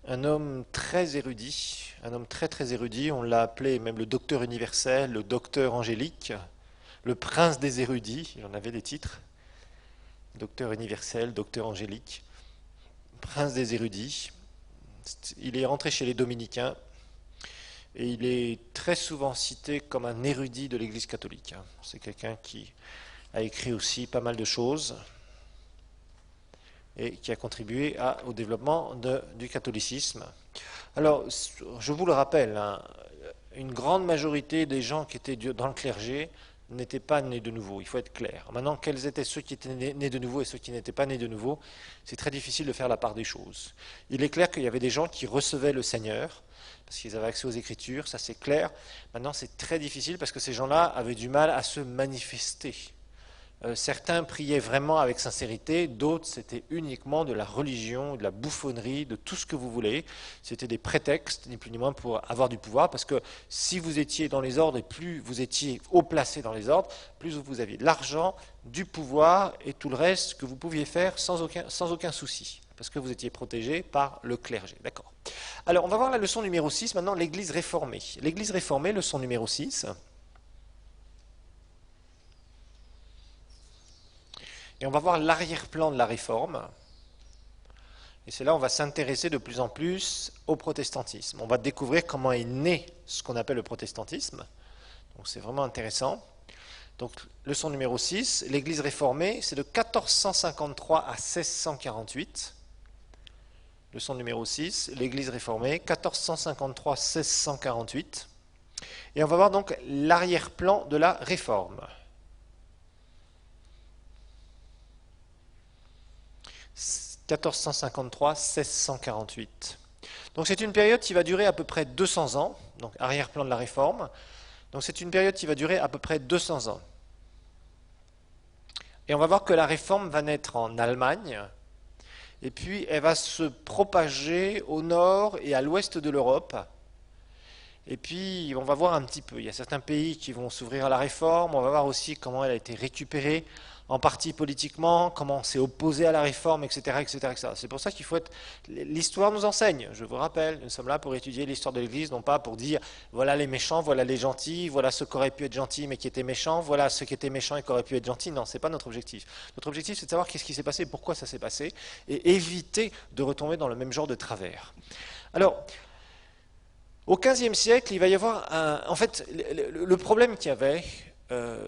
Un homme très érudit, un homme très très érudit, on l'a appelé même le docteur universel, le docteur angélique, le prince des érudits, il en avait des titres, docteur universel, docteur angélique, prince des érudits. Il est rentré chez les dominicains et il est très souvent cité comme un érudit de l'Église catholique. C'est quelqu'un qui a écrit aussi pas mal de choses et qui a contribué au développement du catholicisme. Alors, je vous le rappelle, hein, une grande majorité des gens qui étaient dans le clergé n'étaient pas nés de nouveau, il faut être clair. Maintenant, quels étaient ceux qui étaient nés de nouveau et ceux qui n'étaient pas nés de nouveau, c'est très difficile de faire la part des choses. Il est clair qu'il y avait des gens qui recevaient le Seigneur, parce qu'ils avaient accès aux Écritures, ça c'est clair. Maintenant, c'est très difficile parce que ces gens-là avaient du mal à se manifester. Certains priaient vraiment avec sincérité, d'autres c'était uniquement de la religion, de la bouffonnerie, de tout ce que vous voulez. C'était des prétextes, ni plus ni moins, pour avoir du pouvoir, parce que si vous étiez dans les ordres et plus vous étiez haut placé dans les ordres, plus vous aviez de l'argent, du pouvoir et tout le reste que vous pouviez faire sans aucun souci, parce que vous étiez protégé par le clergé. D'accord. Alors on va voir la leçon numéro 6, maintenant l'Église réformée. L'Église réformée, leçon numéro 6. Et on va voir l'arrière-plan de la réforme. Et c'est là où on va s'intéresser de plus en plus au protestantisme. On va découvrir comment est né ce qu'on appelle le protestantisme. Donc c'est vraiment intéressant. Donc leçon numéro 6, l'Église réformée, c'est de 1453 à 1648. Leçon numéro 6, l'Église réformée, 1453-1648. Et on va voir donc l'arrière-plan de la réforme. 1453-1648. Donc c'est une période qui va durer à peu près 200 ans, donc arrière-plan de la réforme. Donc c'est une période qui va durer à peu près 200 ans. Et on va voir que la réforme va naître en Allemagne, et puis elle va se propager au nord et à l'ouest de l'Europe. Et puis on va voir un petit peu, il y a certains pays qui vont s'ouvrir à la réforme, on va voir aussi comment elle a été récupérée en partie politiquement, comment on s'est opposé à la réforme, etc., etc., etc. C'est pour ça qu'il faut être... L'histoire nous enseigne, je vous rappelle, nous sommes là pour étudier l'histoire de l'Église, non pas pour dire voilà les méchants, voilà les gentils, voilà ceux qui auraient pu être gentils mais qui étaient méchants, voilà ceux qui étaient méchants et qui auraient pu être gentils. Non, ce n'est pas notre objectif. Notre objectif, c'est de savoir qu'est-ce qui s'est passé, pourquoi ça s'est passé, et éviter de retomber dans le même genre de travers. Alors, au XVe siècle, il va y avoir un... En fait, le problème qu'il y avait,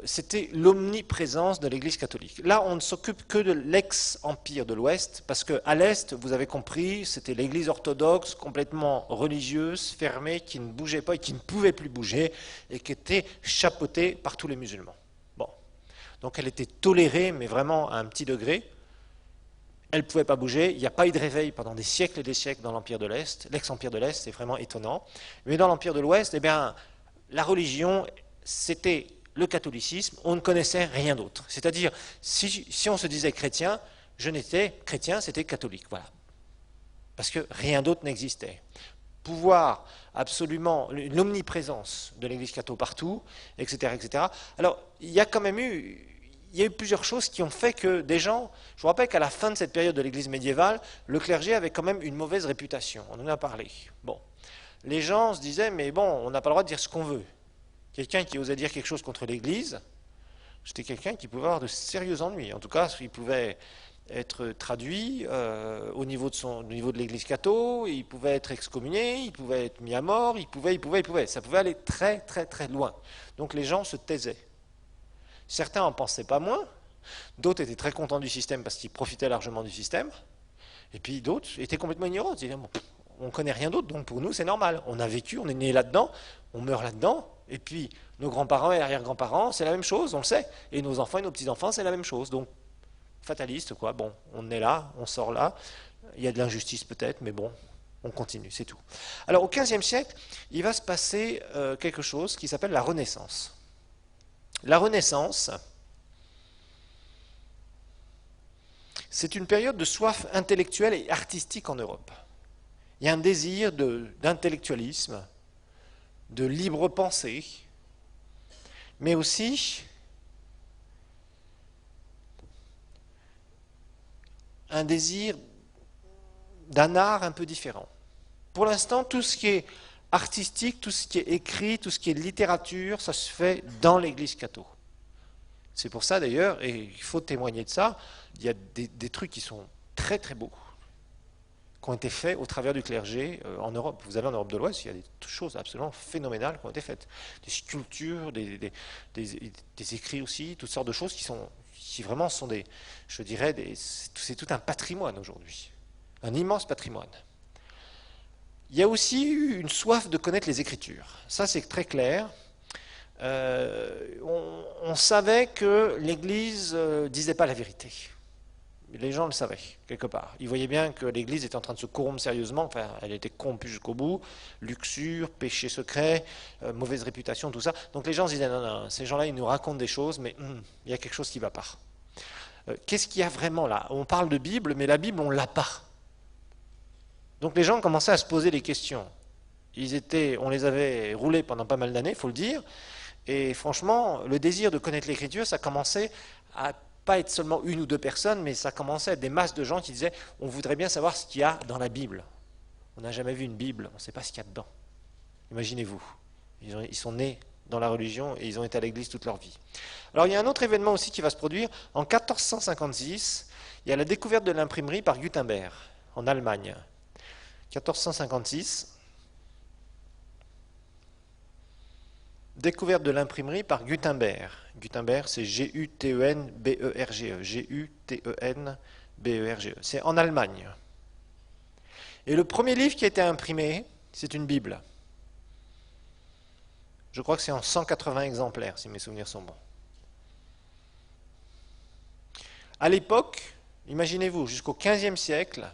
c'était l'omniprésence de l'Église catholique. Là, on ne s'occupe que de l'ex-empire de l'Ouest, parce qu'à l'Est, vous avez compris, c'était l'Église orthodoxe, complètement religieuse, fermée, qui ne bougeait pas et qui ne pouvait plus bouger, et qui était chapeautée par tous les musulmans. Bon. Donc elle était tolérée, mais vraiment à un petit degré. Elle ne pouvait pas bouger, il n'y a pas eu de réveil pendant des siècles et des siècles dans l'Empire de l'Est. L'ex-Empire de l'Est, c'est vraiment étonnant. Mais dans l'Empire de l'Ouest, eh bien, la religion, c'était le catholicisme, on ne connaissait rien d'autre. C'est-à-dire, si on se disait chrétien, je n'étais chrétien, c'était catholique, voilà. Parce que rien d'autre n'existait. Pouvoir absolument, l'omniprésence de l'Église catholique partout, etc., etc. Alors, il y a quand même eu plusieurs choses qui ont fait que des gens, je vous rappelle qu'à la fin de cette période de l'Église médiévale, le clergé avait quand même une mauvaise réputation, on en a parlé. Bon, les gens se disaient, mais bon, on n'a pas le droit de dire ce qu'on veut. Quelqu'un qui osait dire quelque chose contre l'Église, c'était quelqu'un qui pouvait avoir de sérieux ennuis. En tout cas, il pouvait être traduit au niveau de l'Église catho, il pouvait être excommunié, il pouvait être mis à mort, il pouvait. Ça pouvait aller très, très, très loin. Donc les gens se taisaient. Certains en pensaient pas moins, d'autres étaient très contents du système parce qu'ils profitaient largement du système, et puis d'autres étaient complètement ignorants. Ils disaient, bon, on ne connaît rien d'autre, donc pour nous c'est normal. On a vécu, on est né là-dedans, on meurt là-dedans, et puis nos grands-parents et arrière-grands-parents, c'est la même chose, on le sait. Et nos enfants et nos petits-enfants, c'est la même chose. Donc, fataliste, quoi. Bon, on est là, on sort là. Il y a de l'injustice peut-être, mais bon, on continue, c'est tout. Alors, au XVe siècle, il va se passer quelque chose qui s'appelle la Renaissance. La Renaissance, c'est une période de soif intellectuelle et artistique en Europe. Il y a un désir d'intellectualisme, de libre pensée, mais aussi un désir d'un art un peu différent. Pour l'instant, tout ce qui est artistique, tout ce qui est écrit, tout ce qui est littérature, ça se fait dans l'Église catholique. C'est pour ça d'ailleurs, et il faut témoigner de ça, il y a des trucs qui sont très très beaux, qui ont été faits au travers du clergé en Europe. Vous allez en Europe de l'Ouest, il y a des choses absolument phénoménales qui ont été faites. Des sculptures, des écrits aussi, toutes sortes de choses qui vraiment sont des, je dirais, c'est tout un patrimoine aujourd'hui. Un immense patrimoine. Il y a aussi eu une soif de connaître les Écritures. Ça, c'est très clair. On savait que l'Église ne disait pas la vérité. Les gens le savaient, quelque part. Ils voyaient bien que l'Église était en train de se corrompre sérieusement, enfin, elle était corrompue jusqu'au bout, luxure, péché secret, mauvaise réputation, tout ça. Donc les gens se disaient, non, non, ces gens-là, ils nous racontent des choses, mais il y a quelque chose qui ne va pas. Qu'est-ce qu'il y a vraiment là? On parle de Bible, mais la Bible, on ne l'a pas. Donc les gens commençaient à se poser des questions. On les avait roulés pendant pas mal d'années, il faut le dire, et franchement, le désir de connaître l'Écriture, ça commençait à pas être seulement une ou deux personnes, mais ça commençait à être des masses de gens qui disaient on voudrait bien savoir ce qu'il y a dans la Bible. On n'a jamais vu une Bible, on ne sait pas ce qu'il y a dedans. Imaginez-vous, ils sont nés dans la religion et ils ont été à l'église toute leur vie. Alors il y a un autre événement aussi qui va se produire. En 1456, il y a la découverte de l'imprimerie par Gutenberg, en Allemagne. 1456, découverte de l'imprimerie par Gutenberg. Gutenberg, c'est G-U-T-E-N-B-E-R-G-E. G-U-T-E-N-B-E-R-G-E. C'est en Allemagne. Et le premier livre qui a été imprimé, c'est une Bible. Je crois que c'est en 180 exemplaires, si mes souvenirs sont bons. À l'époque, imaginez-vous, jusqu'au XVe siècle,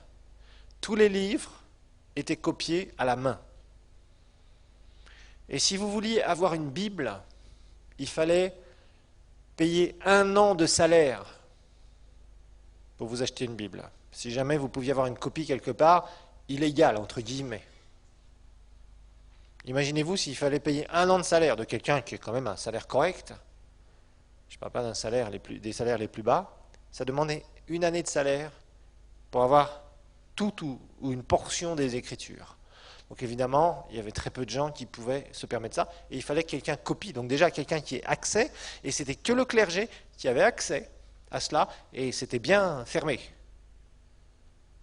tous les livres étaient copiés à la main. Et si vous vouliez avoir une Bible, il fallait payer 1 an de salaire pour vous acheter une Bible. Si jamais vous pouviez avoir une copie quelque part, illégale, entre guillemets. Imaginez-vous s'il fallait payer 1 an de salaire de quelqu'un qui est quand même un salaire correct. Je ne parle pas des salaires les plus bas. Ça demandait 1 année de salaire pour avoir tout ou une portion des Écritures. Donc évidemment, il y avait très peu de gens qui pouvaient se permettre ça, et il fallait que quelqu'un copie. Donc déjà, quelqu'un qui ait accès, et c'était que le clergé qui avait accès à cela, et c'était bien fermé.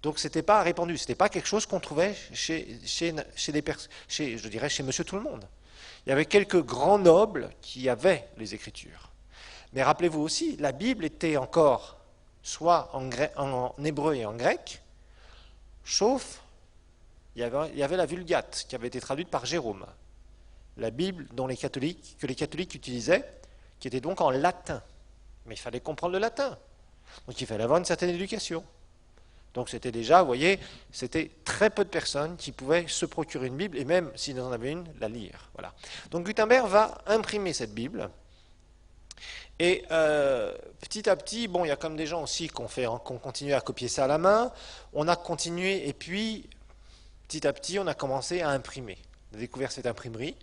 Donc c'était pas répandu, c'était pas quelque chose qu'on trouvait chez Monsieur Tout-le-Monde. Il y avait quelques grands nobles qui avaient les Écritures. Mais rappelez-vous aussi, la Bible était encore soit en hébreu et en grec, sauf il y avait la Vulgate qui avait été traduite par Jérôme. La Bible que les catholiques utilisaient, qui était donc en latin. Mais il fallait comprendre le latin. Donc il fallait avoir une certaine éducation. Donc c'était déjà, vous voyez, c'était très peu de personnes qui pouvaient se procurer une Bible, et même s'ils en avaient une, la lire. Voilà. Donc Gutenberg va imprimer cette Bible. Et petit à petit, bon, il y a comme des gens aussi qui ont continué à copier ça à la main. On a continué, et puis petit à petit, on a commencé à imprimer. On a découvert cette imprimerie,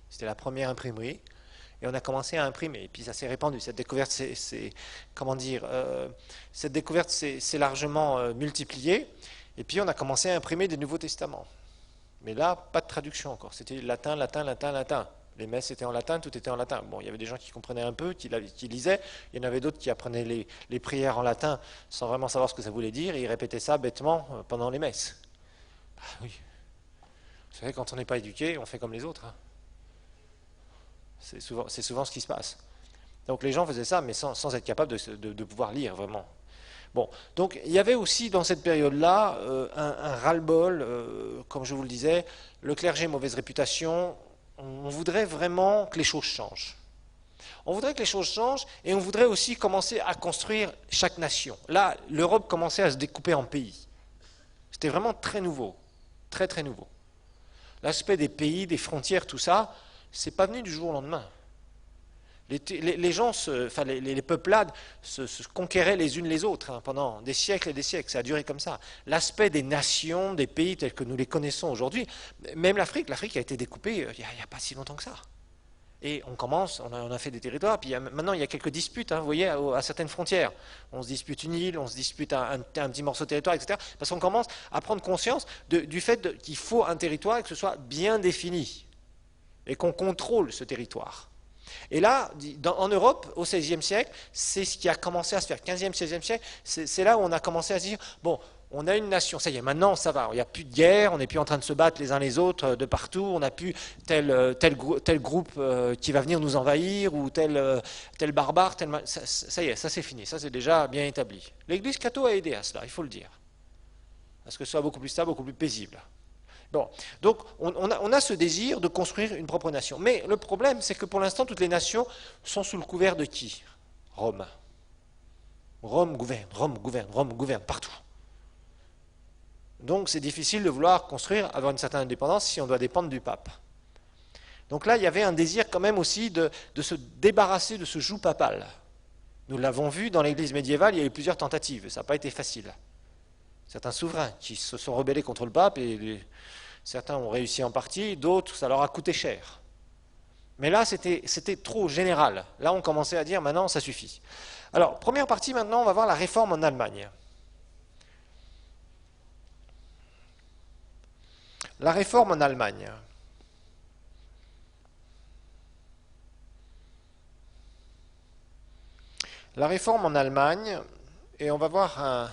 c'était la première imprimerie, et on a commencé à imprimer. Et puis ça s'est répandu. Cette découverte s'est largement multipliée. Et puis on a commencé à imprimer des Nouveaux Testaments. Mais là, pas de traduction encore. C'était latin, latin, latin, latin. Les messes étaient en latin, tout était en latin. Bon, il y avait des gens qui comprenaient un peu, qui lisaient. Il y en avait d'autres qui apprenaient les prières en latin sans vraiment savoir ce que ça voulait dire, et ils répétaient ça bêtement pendant les messes. Ah oui. Vous savez, quand on n'est pas éduqué, on fait comme les autres. Hein. C'est souvent ce qui se passe. Donc les gens faisaient ça, mais sans être capables de pouvoir lire vraiment. Bon, donc il y avait aussi dans cette période-là un ras-le-bol, comme je vous le disais, le clergé, mauvaise réputation. On voudrait vraiment que les choses changent. On voudrait que les choses changent, et on voudrait aussi commencer à construire chaque nation. Là, l'Europe commençait à se découper en pays. C'était vraiment très nouveau, très très nouveau. L'aspect des pays, des frontières, tout ça, c'est pas venu du jour au lendemain. Les gens, les peuplades se conquéraient les unes les autres pendant des siècles et des siècles. Ça a duré comme ça. L'aspect des nations, des pays tels que nous les connaissons aujourd'hui, même l'Afrique a été découpée il n'y a pas si longtemps que ça. Et on a fait des territoires, puis maintenant il y a quelques disputes, vous voyez, à certaines frontières. On se dispute une île, on se dispute un petit morceau de territoire, etc. Parce qu'on commence à prendre conscience du fait qu'il faut un territoire et que ce soit bien défini. Et qu'on contrôle ce territoire. Et là, en Europe, au XVIe siècle, c'est ce qui a commencé à se faire. 15e, 16e siècle, c'est là où on a commencé à se dire, bon, on a une nation, ça y est, maintenant ça va, il n'y a plus de guerre, on n'est plus en train de se battre les uns les autres de partout, on n'a plus tel groupe qui va venir nous envahir, ou tel barbare, ça y est, ça c'est fini, ça c'est déjà bien établi. L'Église catholique a aidé à cela, il faut le dire, à ce que ce soit beaucoup plus stable, beaucoup plus paisible. Bon, donc on a ce désir de construire une propre nation. Mais le problème, c'est que pour l'instant, toutes les nations sont sous le couvert de qui? Rome. Rome gouverne, Rome gouverne, Rome gouverne partout. Donc c'est difficile de vouloir construire, avoir une certaine indépendance si on doit dépendre du pape. Donc là, il y avait un désir quand même aussi de se débarrasser de ce joug papal. Nous l'avons vu dans l'Église médiévale, il y a eu plusieurs tentatives, ça n'a pas été facile. Certains souverains qui se sont rebellés contre le pape, et certains ont réussi en partie, d'autres, ça leur a coûté cher. Mais là, c'était trop général. Là, on commençait à dire, maintenant, ça suffit. Alors, première partie, maintenant, on va voir la réforme en Allemagne. La réforme en Allemagne. La réforme en Allemagne, et on va voir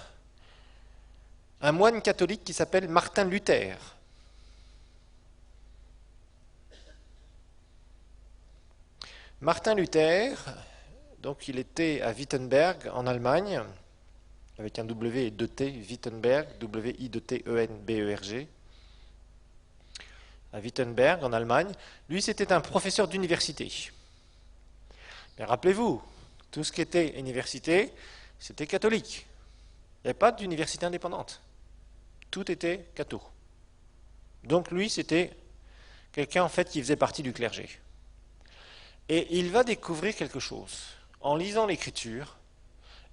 un moine catholique qui s'appelle Martin Luther. Martin Luther, donc il était à Wittenberg en Allemagne, avec un W et deux T, Wittenberg, W-I-T-E-N-B-E-R-G, à Wittenberg en Allemagne. Lui, c'était un professeur d'université. Mais rappelez-vous, tout ce qui était université, c'était catholique. Il n'y avait pas d'université indépendante. Tout était catho. Donc lui, c'était quelqu'un en fait qui faisait partie du clergé. Et il va découvrir quelque chose. En lisant l'Écriture,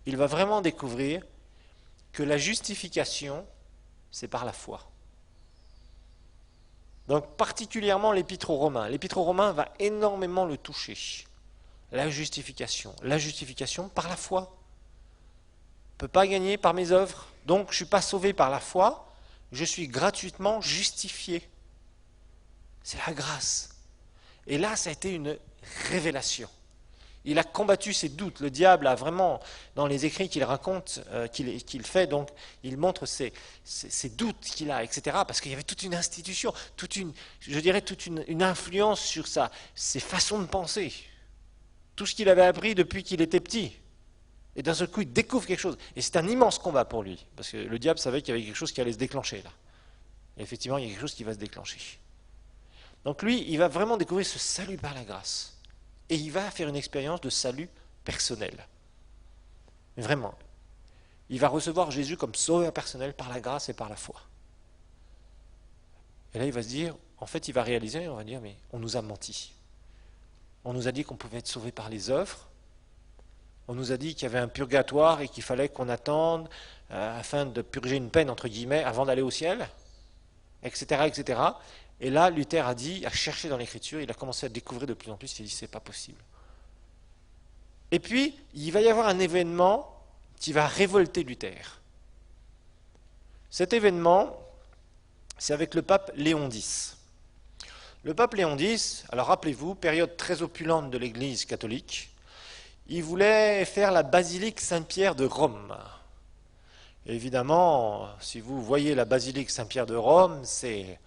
il va vraiment découvrir que la justification, c'est par la foi. Donc particulièrement l'Épître aux Romains. L'Épître aux Romains va énormément le toucher. La justification par la foi. Je ne peux pas gagner par mes œuvres, donc je ne suis pas sauvé par la foi, je suis gratuitement justifié. C'est la grâce. Et là, ça a été une révélation. Il a combattu ses doutes. Le diable a vraiment, dans les écrits qu'il raconte, qu'il fait, donc il montre ses doutes qu'il a, etc. Parce qu'il y avait toute une institution, toute une influence sur ses façons de penser. Tout ce qu'il avait appris depuis qu'il était petit. Et d'un seul coup, il découvre quelque chose. Et c'est un immense combat pour lui. Parce que le diable savait qu'il y avait quelque chose qui allait se déclencher là. Et effectivement, il y a quelque chose qui va se déclencher. Donc lui, il va vraiment découvrir ce salut par la grâce. Et il va faire une expérience de salut personnel. Mais vraiment. Il va recevoir Jésus comme sauveur personnel par la grâce et par la foi. Et là, il va se dire, en fait, il va réaliser, on va dire, mais on nous a menti. On nous a dit qu'on pouvait être sauvé par les œuvres. On nous a dit qu'il y avait un purgatoire et qu'il fallait qu'on attende afin de purger une peine, entre guillemets, avant d'aller au ciel, etc., etc. Et là, Luther a cherché dans l'Écriture, il a commencé à découvrir de plus en plus, il s'est dit, c'est pas possible. Et puis, il va y avoir un événement qui va révolter Luther. Cet événement, c'est avec le pape Léon X. Le pape Léon X, alors rappelez-vous, période très opulente de l'Église catholique, il voulait faire la basilique Saint-Pierre de Rome. Et évidemment, si vous voyez la basilique Saint-Pierre de Rome, c'est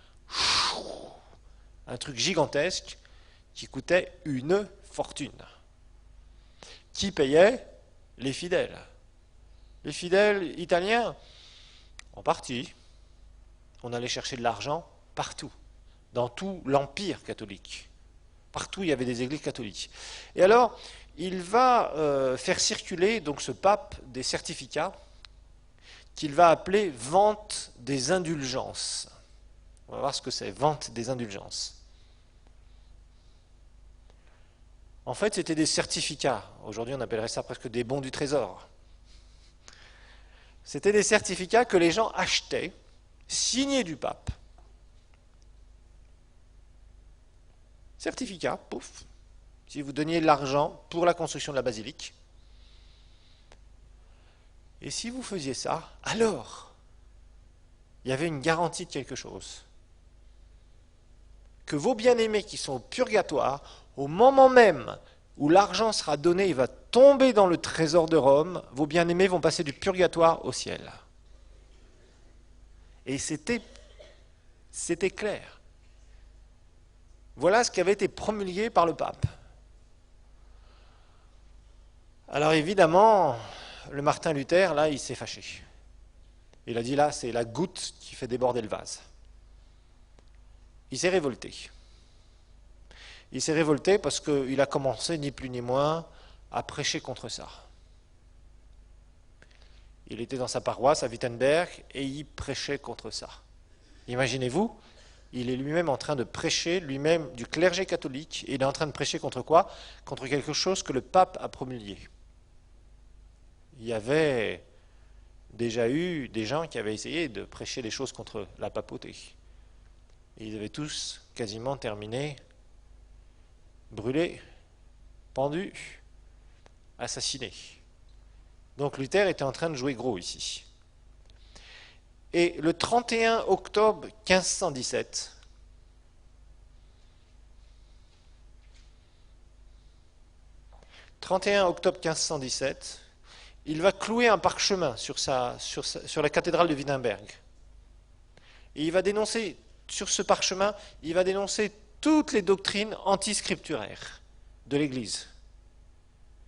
un truc gigantesque qui coûtait une fortune. Qui payait? Les fidèles. Les fidèles italiens, en partie, on allait chercher de l'argent partout, dans tout l'empire catholique. Partout, il y avait des églises catholiques. Et alors, il va faire circuler, donc ce pape, des certificats qu'il va appeler vente des indulgences. On va voir ce que c'est, vente des indulgences. En fait, c'était des certificats. Aujourd'hui, on appellerait ça presque des bons du trésor. C'était des certificats que les gens achetaient, signés du pape. Certificat, pouf. Si vous donniez de l'argent pour la construction de la basilique. Et si vous faisiez ça, alors, il y avait une garantie de quelque chose. Que vos bien-aimés qui sont au purgatoire, au moment même où l'argent sera donné, il va tomber dans le trésor de Rome, vos bien-aimés vont passer du purgatoire au ciel. Et c'était clair. Voilà ce qui avait été promulgué par le pape. Alors évidemment, le Martin Luther, là, il s'est fâché. Il a dit, là, c'est la goutte qui fait déborder le vase. Il s'est révolté. Il s'est révolté parce qu'il a commencé, ni plus ni moins, à prêcher contre ça. Il était dans sa paroisse à Wittenberg et il prêchait contre ça. Imaginez-vous, il est lui-même en train de prêcher, lui-même du clergé catholique, et il est en train de prêcher contre quoi? Contre quelque chose que le pape a promulgué. Il y avait déjà eu des gens qui avaient essayé de prêcher des choses contre la papauté. Et ils avaient tous quasiment terminé brûlés, pendus, assassinés. Donc Luther était en train de jouer gros ici. Et le 31 octobre 1517, il va clouer un parchemin sur la cathédrale de Wittenberg. Et il va dénoncer, sur ce parchemin, il va dénoncer toutes les doctrines antiscripturaires de l'Église.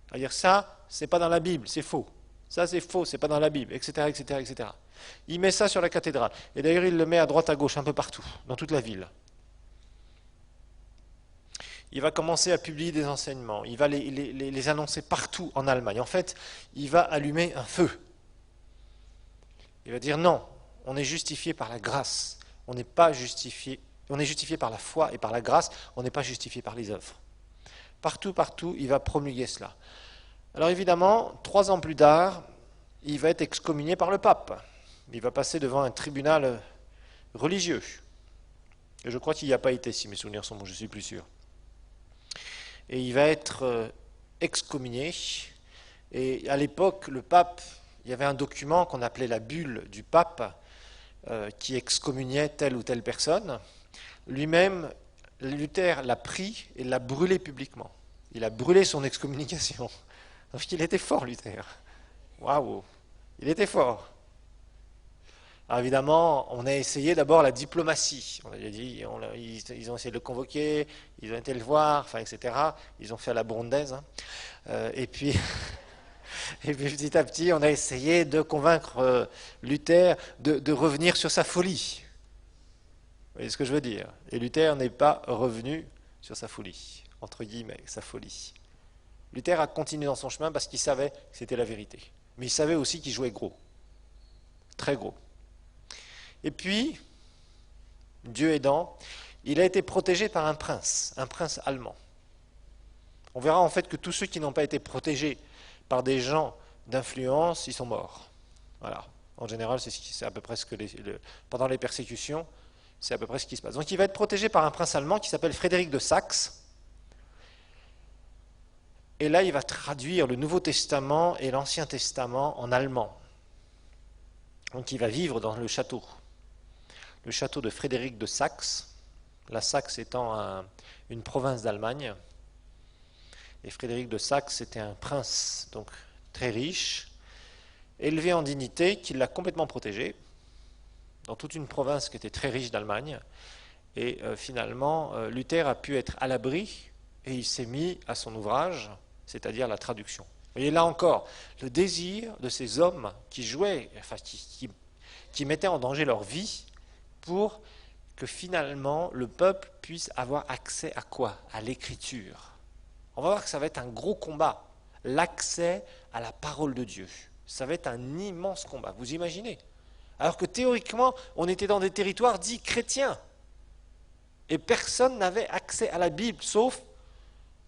C'est-à-dire ça, c'est pas dans la Bible, c'est faux. Ça, c'est faux, c'est pas dans la Bible, etc., etc., etc. Il met ça sur la cathédrale. Et d'ailleurs, il le met à droite, à gauche, un peu partout, dans toute la ville. Il va commencer à publier des enseignements. Il va les annoncer partout en Allemagne. En fait, il va allumer un feu. Il va dire non, on est justifié par la grâce. On n'est pas justifié. On est justifié par la foi et par la grâce. On n'est pas justifié par les œuvres. Partout, partout, il va promulguer cela. Alors évidemment, 3 ans plus tard, il va être excommunié par le pape. Il va passer devant un tribunal religieux. Et je crois qu'il n'y a pas été, si mes souvenirs sont bons, je ne suis plus sûr. Et il va être excommunié. Et à l'époque, le pape, il y avait un document qu'on appelait la bulle du pape, qui excommuniait telle ou telle personne. Lui-même, Luther l'a pris et l'a brûlé publiquement. Il a brûlé son excommunication. Parce qu'il était fort, Luther. Waouh, il était fort. Alors évidemment, on a essayé d'abord la diplomatie. On a dit, ils ont essayé de le convoquer, ils ont été le voir, enfin, etc. Ils ont fait à la burundaise. Et puis petit à petit, on a essayé de convaincre Luther de revenir sur sa folie. Vous voyez ce que je veux dire? Et Luther n'est pas revenu sur sa folie, entre guillemets, sa folie. Luther a continué dans son chemin parce qu'il savait que c'était la vérité. Mais il savait aussi qu'il jouait gros. Très gros. Et puis, Dieu aidant, il a été protégé par un prince allemand. On verra en fait que tous ceux qui n'ont pas été protégés par des gens d'influence, ils sont morts. Voilà. En général, c'est à peu près ce que pendant les persécutions, c'est à peu près ce qui se passe. Donc il va être protégé par un prince allemand qui s'appelle Frédéric de Saxe. Et là, il va traduire le Nouveau Testament et l'Ancien Testament en allemand. Donc il va vivre dans le château de Frédéric de Saxe, la Saxe étant une province d'Allemagne. Et Frédéric de Saxe était un prince donc très riche, élevé en dignité, qui l'a complètement protégé dans toute une province qui était très riche d'Allemagne. Et finalement, Luther a pu être à l'abri et il s'est mis à son ouvrage, c'est-à-dire la traduction. Vous voyez là encore, le désir de ces hommes qui jouaient, enfin qui mettaient en danger leur vie pour que finalement le peuple puisse avoir accès à quoi? À l'écriture. On va voir que ça va être un gros combat, l'accès à la parole de Dieu. Ça va être un immense combat, vous imaginez? Alors que théoriquement, on était dans des territoires dits chrétiens. Et personne n'avait accès à la Bible, sauf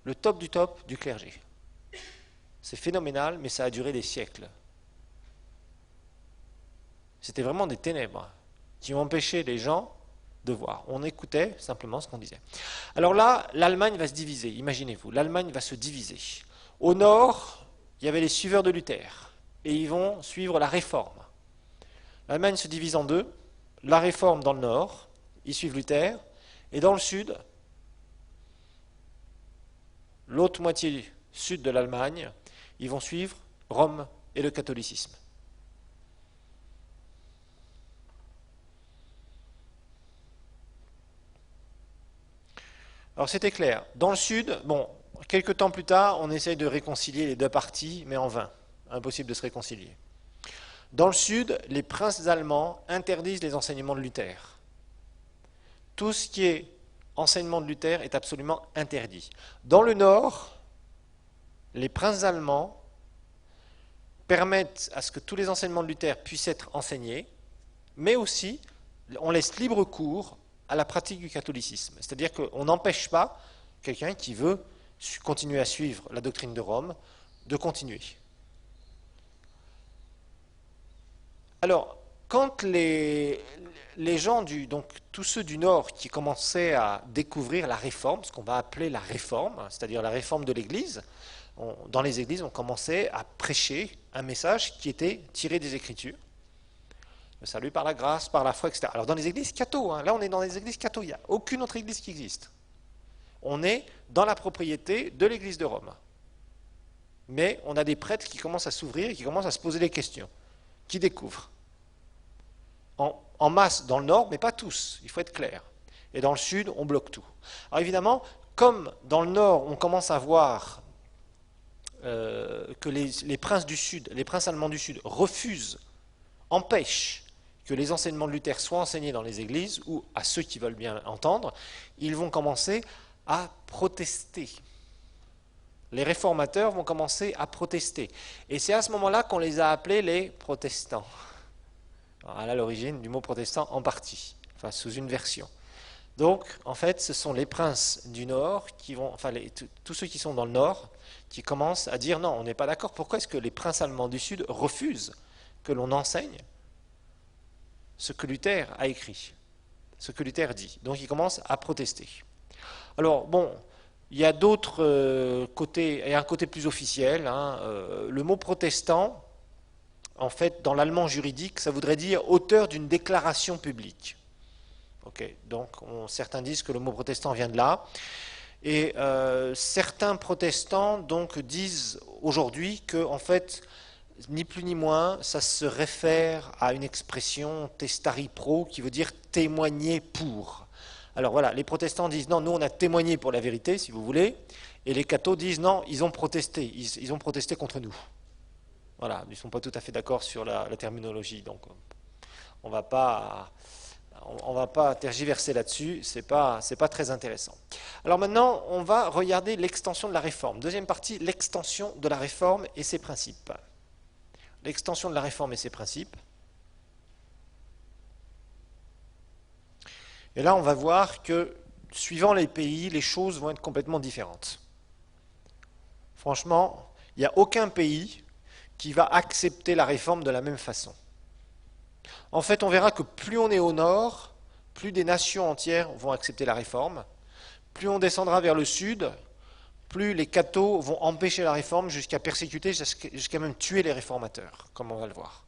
le top du clergé. C'est phénoménal, mais ça a duré des siècles. C'était vraiment des ténèbres qui ont empêché les gens de voir. On écoutait simplement ce qu'on disait. Alors là, l'Allemagne va se diviser, imaginez-vous, l'Allemagne va se diviser. Au nord, il y avait les suiveurs de Luther, et ils vont suivre la réforme. L'Allemagne se divise en deux, la réforme dans le nord, ils suivent Luther, et dans le sud, l'autre moitié sud de l'Allemagne, ils vont suivre Rome et le catholicisme. Alors c'était clair. Dans le sud, bon, quelques temps plus tard, on essaye de réconcilier les deux parties, mais en vain. Impossible de se réconcilier. Dans le sud, les princes allemands interdisent les enseignements de Luther. Tout ce qui est enseignement de Luther est absolument interdit. Dans le nord, les princes allemands permettent à ce que tous les enseignements de Luther puissent être enseignés, mais aussi on laisse libre cours à la pratique du catholicisme. C'est-à-dire qu'on n'empêche pas quelqu'un qui veut continuer à suivre la doctrine de Rome de continuer. Alors, quand les gens donc tous ceux du Nord qui commençaient à découvrir la réforme, ce qu'on va appeler la réforme, c'est-à-dire la réforme de l'Église, dans les églises, on commençait à prêcher un message qui était tiré des Écritures. Le salut par la grâce, par la foi, etc. Alors dans les églises catho, là on est dans les églises catho, il n'y a aucune autre église qui existe. On est dans la propriété de l'église de Rome. Mais on a des prêtres qui commencent à s'ouvrir et qui commencent à se poser des questions, qui découvrent. En masse dans le nord, mais pas tous, il faut être clair. Et dans le sud, on bloque tout. Alors évidemment, comme dans le nord, on commence à voir que les princes du sud, les princes allemands du sud refusent, empêchent que les enseignements de Luther soient enseignés dans les églises, ou à ceux qui veulent bien entendre, ils vont commencer à protester. Les réformateurs vont commencer à protester. Et c'est à ce moment-là qu'on les a appelés les protestants. Alors là, l'origine du mot protestant en partie, enfin sous une version. Donc, en fait, ce sont les princes du Nord qui vont, enfin tous ceux qui sont dans le Nord, qui commencent à dire non, on n'est pas d'accord. Pourquoi est-ce que les princes allemands du Sud refusent que l'on enseigne ce que Luther a écrit, ce que Luther dit? Donc, ils commencent à protester. Alors, bon, il y a d'autres côtés, il y a un côté plus officiel. Le mot protestant, en fait, dans l'allemand juridique, ça voudrait dire auteur d'une déclaration publique. Okay, donc, certains disent que le mot protestant vient de là. Et certains protestants donc disent aujourd'hui que, en fait, ni plus ni moins, ça se réfère à une expression testari pro qui veut dire témoigner pour. Alors voilà, les protestants disent non, nous on a témoigné pour la vérité, si vous voulez, et les cathos disent non, ils ont protesté, ils ont protesté contre nous. Voilà, ils ne sont pas tout à fait d'accord sur la terminologie, donc on ne va pas tergiverser là-dessus, c'est pas très intéressant. Alors maintenant, on va regarder l'extension de la réforme. Deuxième partie, l'extension de la réforme et ses principes. L'extension de la réforme et ses principes. Et là, on va voir que, suivant les pays, les choses vont être complètement différentes. Franchement, il n'y a aucun pays qui va accepter la réforme de la même façon. En fait, on verra que plus on est au nord, plus des nations entières vont accepter la réforme. Plus on descendra vers le sud, plus les cathos vont empêcher la réforme jusqu'à persécuter, jusqu'à même tuer les réformateurs, comme on va le voir.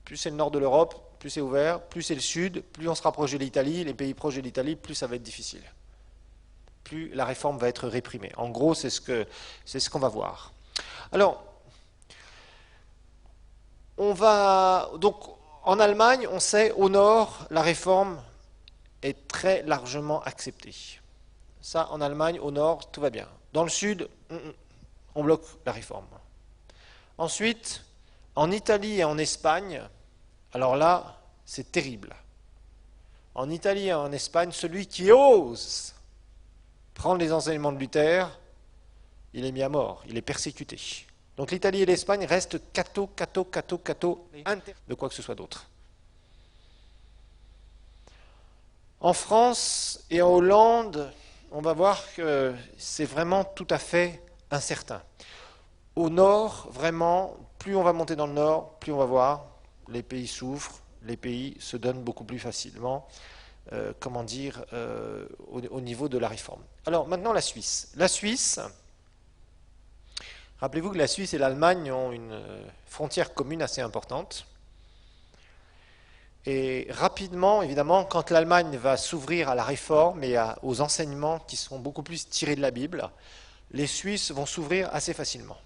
Plus c'est le nord de l'Europe, plus c'est ouvert, plus c'est le sud, plus on se rapproche de l'Italie, les pays proches de l'Italie, plus ça va être difficile. Plus la réforme va être réprimée. En gros, c'est ce qu'on va voir. Alors, donc, en Allemagne, on sait, au nord, la réforme est très largement acceptée. Ça, en Allemagne, au nord, tout va bien. Dans le sud, on bloque la réforme. Ensuite, en Italie et en Espagne, alors là, c'est terrible. En Italie et en Espagne, celui qui ose prendre les enseignements de Luther, il est mis à mort, il est persécuté. Donc l'Italie et l'Espagne restent catho, de quoi que ce soit d'autre. En France et en Hollande, on va voir que c'est vraiment tout à fait incertain. Au nord, vraiment, plus on va monter dans le nord, plus on va voir, les pays souffrent, les pays se donnent beaucoup plus facilement, au niveau de la réforme. Alors maintenant la Suisse. La Suisse, rappelez-vous que la Suisse et l'Allemagne ont une frontière commune assez importante. Et rapidement, évidemment, quand l'Allemagne va s'ouvrir à la réforme et aux enseignements qui sont beaucoup plus tirés de la Bible, les Suisses vont s'ouvrir assez facilement.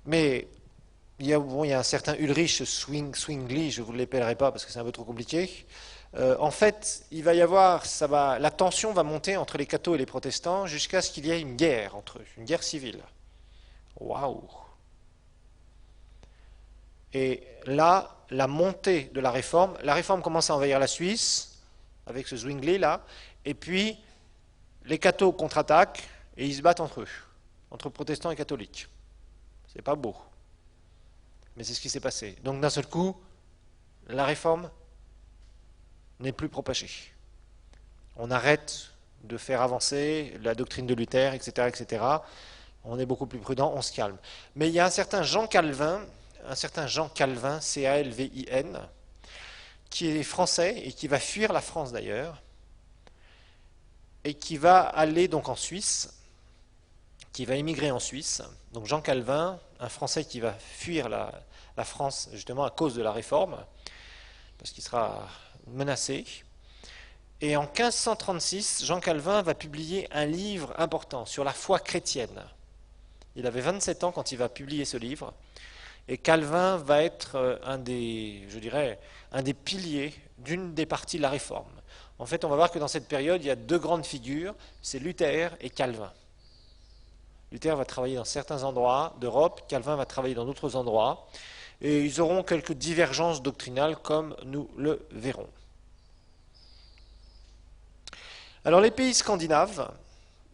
Mais il y a un certain Ulrich Zwingli, je ne vous l'appellerai pas parce que c'est un peu trop compliqué. En fait, il va y avoir, la tension va monter entre les cathos et les protestants jusqu'à ce qu'il y ait une guerre entre eux, une guerre civile. Waouh! Et là, la montée de la réforme commence à envahir la Suisse, avec ce Zwingli là, et puis les cathos contre-attaquent et ils se battent entre eux. entre protestants et catholiques. C'est pas beau. Mais c'est ce qui s'est passé. Donc d'un seul coup, la réforme n'est plus propagée. On arrête de faire avancer la doctrine de Luther, etc., etc. On est beaucoup plus prudent, on se calme. Mais il y a un certain Jean Calvin, C-A-L-V-I-N, qui est français et qui va fuir la France d'ailleurs, et qui va aller donc en Suisse, qui va émigrer en Suisse. Donc Jean Calvin, un Français qui va fuir la France justement à cause de la réforme, parce qu'il sera menacé. Et en 1536, Jean Calvin va publier un livre important sur la foi chrétienne. Il avait 27 ans quand il va publier ce livre. Et Calvin va être un des piliers d'une des parties de la réforme. En fait, on va voir que dans cette période, il y a deux grandes figures, c'est Luther et Calvin. Luther va travailler dans certains endroits d'Europe, Calvin va travailler dans d'autres endroits, et ils auront quelques divergences doctrinales comme nous le verrons. Alors les pays scandinaves,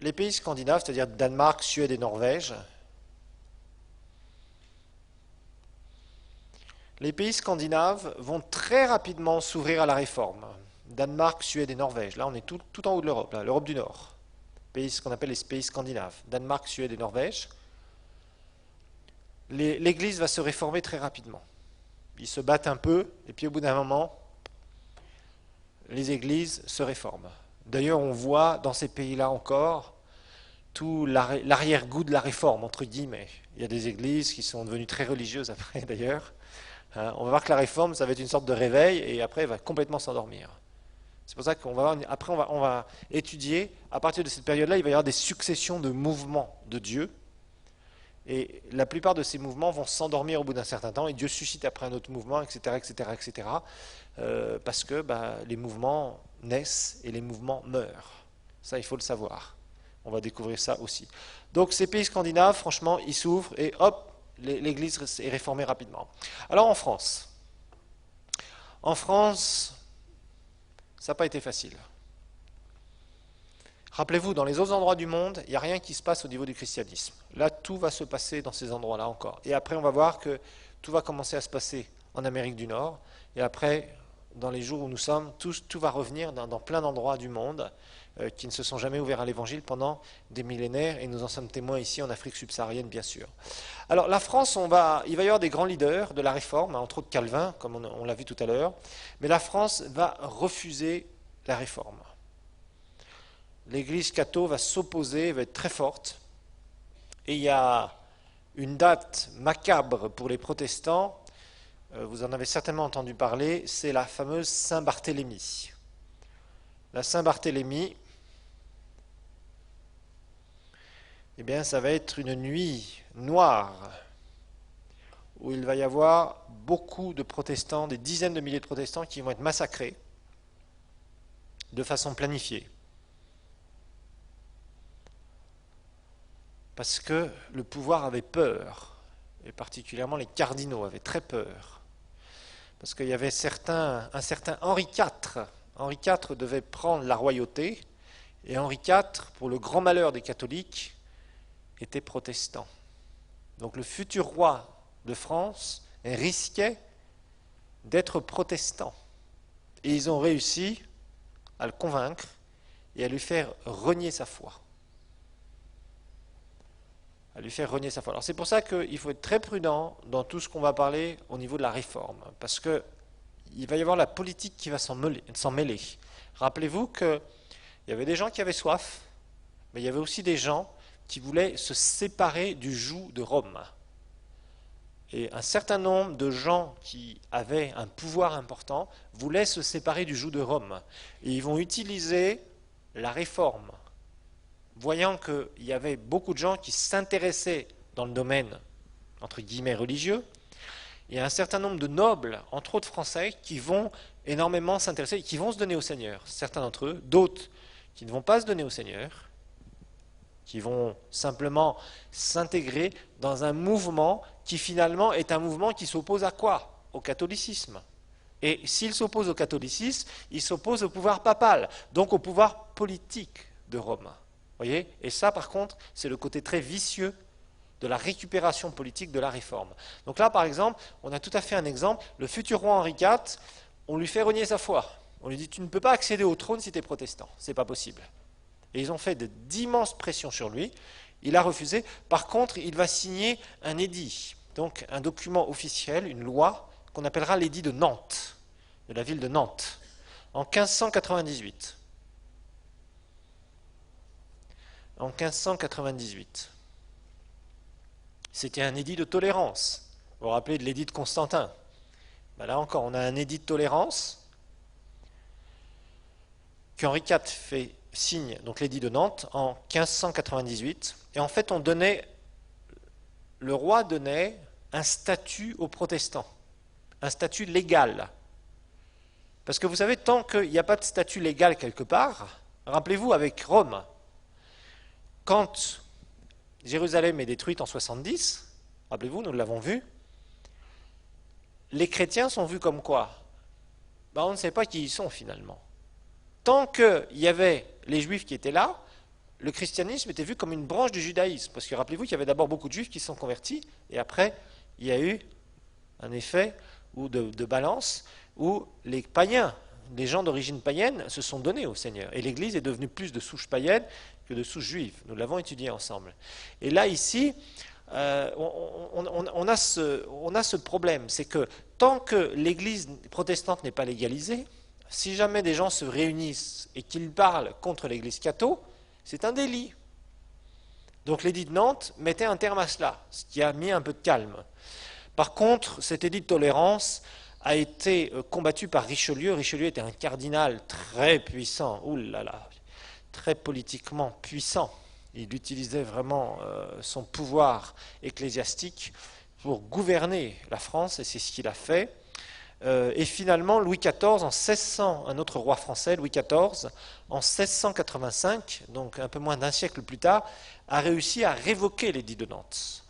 c'est-à-dire Danemark, Suède et Norvège, les pays scandinaves vont très rapidement s'ouvrir à la réforme. Danemark, Suède et Norvège, là on est tout en haut de l'Europe, l'Europe du Nord, ce qu'on appelle les pays scandinaves, Danemark, Suède et Norvège. L'Église va se réformer très rapidement. Ils se battent un peu, et puis au bout d'un moment, les églises se réforment. D'ailleurs, on voit dans ces pays-là encore tout l'arrière-goût de la réforme, entre guillemets. Il y a des églises qui sont devenues très religieuses après, d'ailleurs. On va voir que la réforme, ça va être une sorte de réveil, et après, elle va complètement s'endormir. C'est pour ça qu'on va voir, après, on va étudier, à partir de cette période-là, il va y avoir des successions de mouvements de Dieu, et la plupart de ces mouvements vont s'endormir au bout d'un certain temps, et Dieu suscite après un autre mouvement, etc., etc., etc., parce que les mouvements naissent et les mouvements meurent. Ça, il faut le savoir. On va découvrir ça aussi. Donc, ces pays scandinaves, franchement, ils s'ouvrent, et hop, l'Église est réformée rapidement. Alors, en France, ça n'a pas été facile. Rappelez-vous, dans les autres endroits du monde, il n'y a rien qui se passe au niveau du christianisme. Là, tout va se passer dans ces endroits-là encore. Et après, on va voir que tout va commencer à se passer en Amérique du Nord. Et après, dans les jours où nous sommes, tout va revenir dans plein d'endroits du monde qui ne se sont jamais ouverts à l'Évangile pendant des millénaires. Et nous en sommes témoins ici en Afrique subsaharienne, bien sûr. Alors, la France, il va y avoir des grands leaders de la réforme, entre autres Calvin, comme on l'a vu tout à l'heure. Mais la France va refuser la réforme. L'Église catho va s'opposer, va être très forte. Et il y a une date macabre pour les protestants, vous en avez certainement entendu parler, c'est la fameuse Saint-Barthélemy. La Saint-Barthélemy, eh bien, ça va être une nuit noire où il va y avoir beaucoup de protestants, des dizaines de milliers de protestants qui vont être massacrés de façon planifiée. Parce que le pouvoir avait peur, et particulièrement les cardinaux avaient très peur. Parce qu'il y avait un certain Henri IV. Henri IV devait prendre la royauté, et Henri IV, pour le grand malheur des catholiques, était protestant. Donc le futur roi de France risquait d'être protestant. Et ils ont réussi à le convaincre et à lui faire renier sa foi. Alors c'est pour ça qu'il faut être très prudent dans tout ce qu'on va parler au niveau de la réforme, parce qu'il va y avoir la politique qui va s'en mêler. Rappelez-vous qu'il y avait des gens qui avaient soif, mais il y avait aussi des gens qui voulaient se séparer du joug de Rome. Et un certain nombre de gens qui avaient un pouvoir important voulaient se séparer du joug de Rome. Et ils vont utiliser la réforme, voyant qu'il y avait beaucoup de gens qui s'intéressaient dans le domaine, entre guillemets, religieux, il y a un certain nombre de nobles, entre autres français, qui vont énormément s'intéresser, qui vont se donner au Seigneur, certains d'entre eux, d'autres qui ne vont pas se donner au Seigneur, qui vont simplement s'intégrer dans un mouvement qui finalement est un mouvement qui s'oppose à quoi? Au catholicisme. Et s'il s'oppose au catholicisme, il s'oppose au pouvoir papal, donc au pouvoir politique de Rome. Voyez? Et ça, par contre, c'est le côté très vicieux de la récupération politique de la réforme. Donc là, par exemple, on a tout à fait un exemple. Le futur roi Henri IV, on lui fait renier sa foi. On lui dit, tu ne peux pas accéder au trône si tu es protestant. C'est pas possible. Et ils ont fait d'immenses pressions sur lui. Il a refusé. Par contre, il va signer un édit, donc un document officiel, une loi, qu'on appellera l'édit de Nantes, de la ville de Nantes, en 1598. En 1598. C'était un édit de tolérance. Vous vous rappelez de l'édit de Constantin? Ben là encore, on a un édit de tolérance qu'Henri IV fait signe, donc l'édit de Nantes, en 1598. Et en fait, le roi donnait un statut aux protestants, un statut légal. Parce que vous savez, tant qu'il n'y a pas de statut légal quelque part, rappelez-vous avec Rome, quand Jérusalem est détruite en 70, rappelez-vous, nous l'avons vu, les chrétiens sont vus comme quoi? Ben, on ne sait pas qui ils sont finalement. Tant qu'il y avait les juifs qui étaient là, le christianisme était vu comme une branche du judaïsme. Parce que rappelez-vous qu'il y avait d'abord beaucoup de juifs qui se sont convertis, et après, il y a eu un effet de balance où les païens, les gens d'origine païenne, se sont donnés au Seigneur. Et l'Église est devenue plus de souches païennes que de souches juives. Nous l'avons étudié ensemble. Et là, ici, on a ce problème, c'est que tant que l'Église protestante n'est pas légalisée, si jamais des gens se réunissent et qu'ils parlent contre l'Église catho, c'est un délit. Donc l'édit de Nantes mettait un terme à cela, ce qui a mis un peu de calme. Par contre, cet édit de tolérance a été combattu par Richelieu. Richelieu était un cardinal très puissant, oulala, très politiquement puissant. Il utilisait vraiment son pouvoir ecclésiastique pour gouverner la France, et c'est ce qu'il a fait. Et finalement, Louis XIV, un autre roi français, Louis XIV, en 1685, donc un peu moins d'un siècle plus tard, a réussi à révoquer l'édit de Nantes.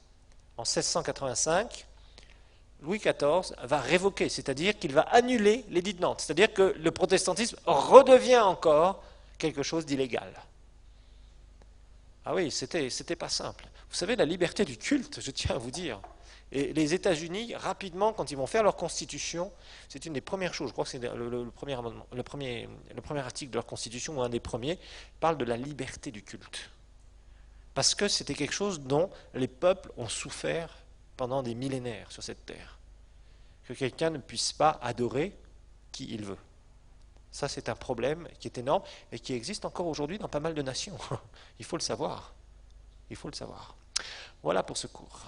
En 1685, Louis XIV va révoquer, c'est-à-dire qu'il va annuler l'édit de Nantes. C'est-à-dire que le protestantisme redevient encore quelque chose d'illégal. Ah oui, c'était pas simple. Vous savez, la liberté du culte, je tiens à vous dire. Et les États-Unis, rapidement, quand ils vont faire leur constitution, c'est une des premières choses, je crois que c'est le premier amendement, le premier article de leur constitution, ou un des premiers, parle de la liberté du culte. Parce que c'était quelque chose dont les peuples ont souffert pendant des millénaires sur cette terre. Que quelqu'un ne puisse pas adorer qui il veut. Ça, c'est un problème qui est énorme et qui existe encore aujourd'hui dans pas mal de nations. Il faut le savoir. Il faut le savoir. Voilà pour ce cours.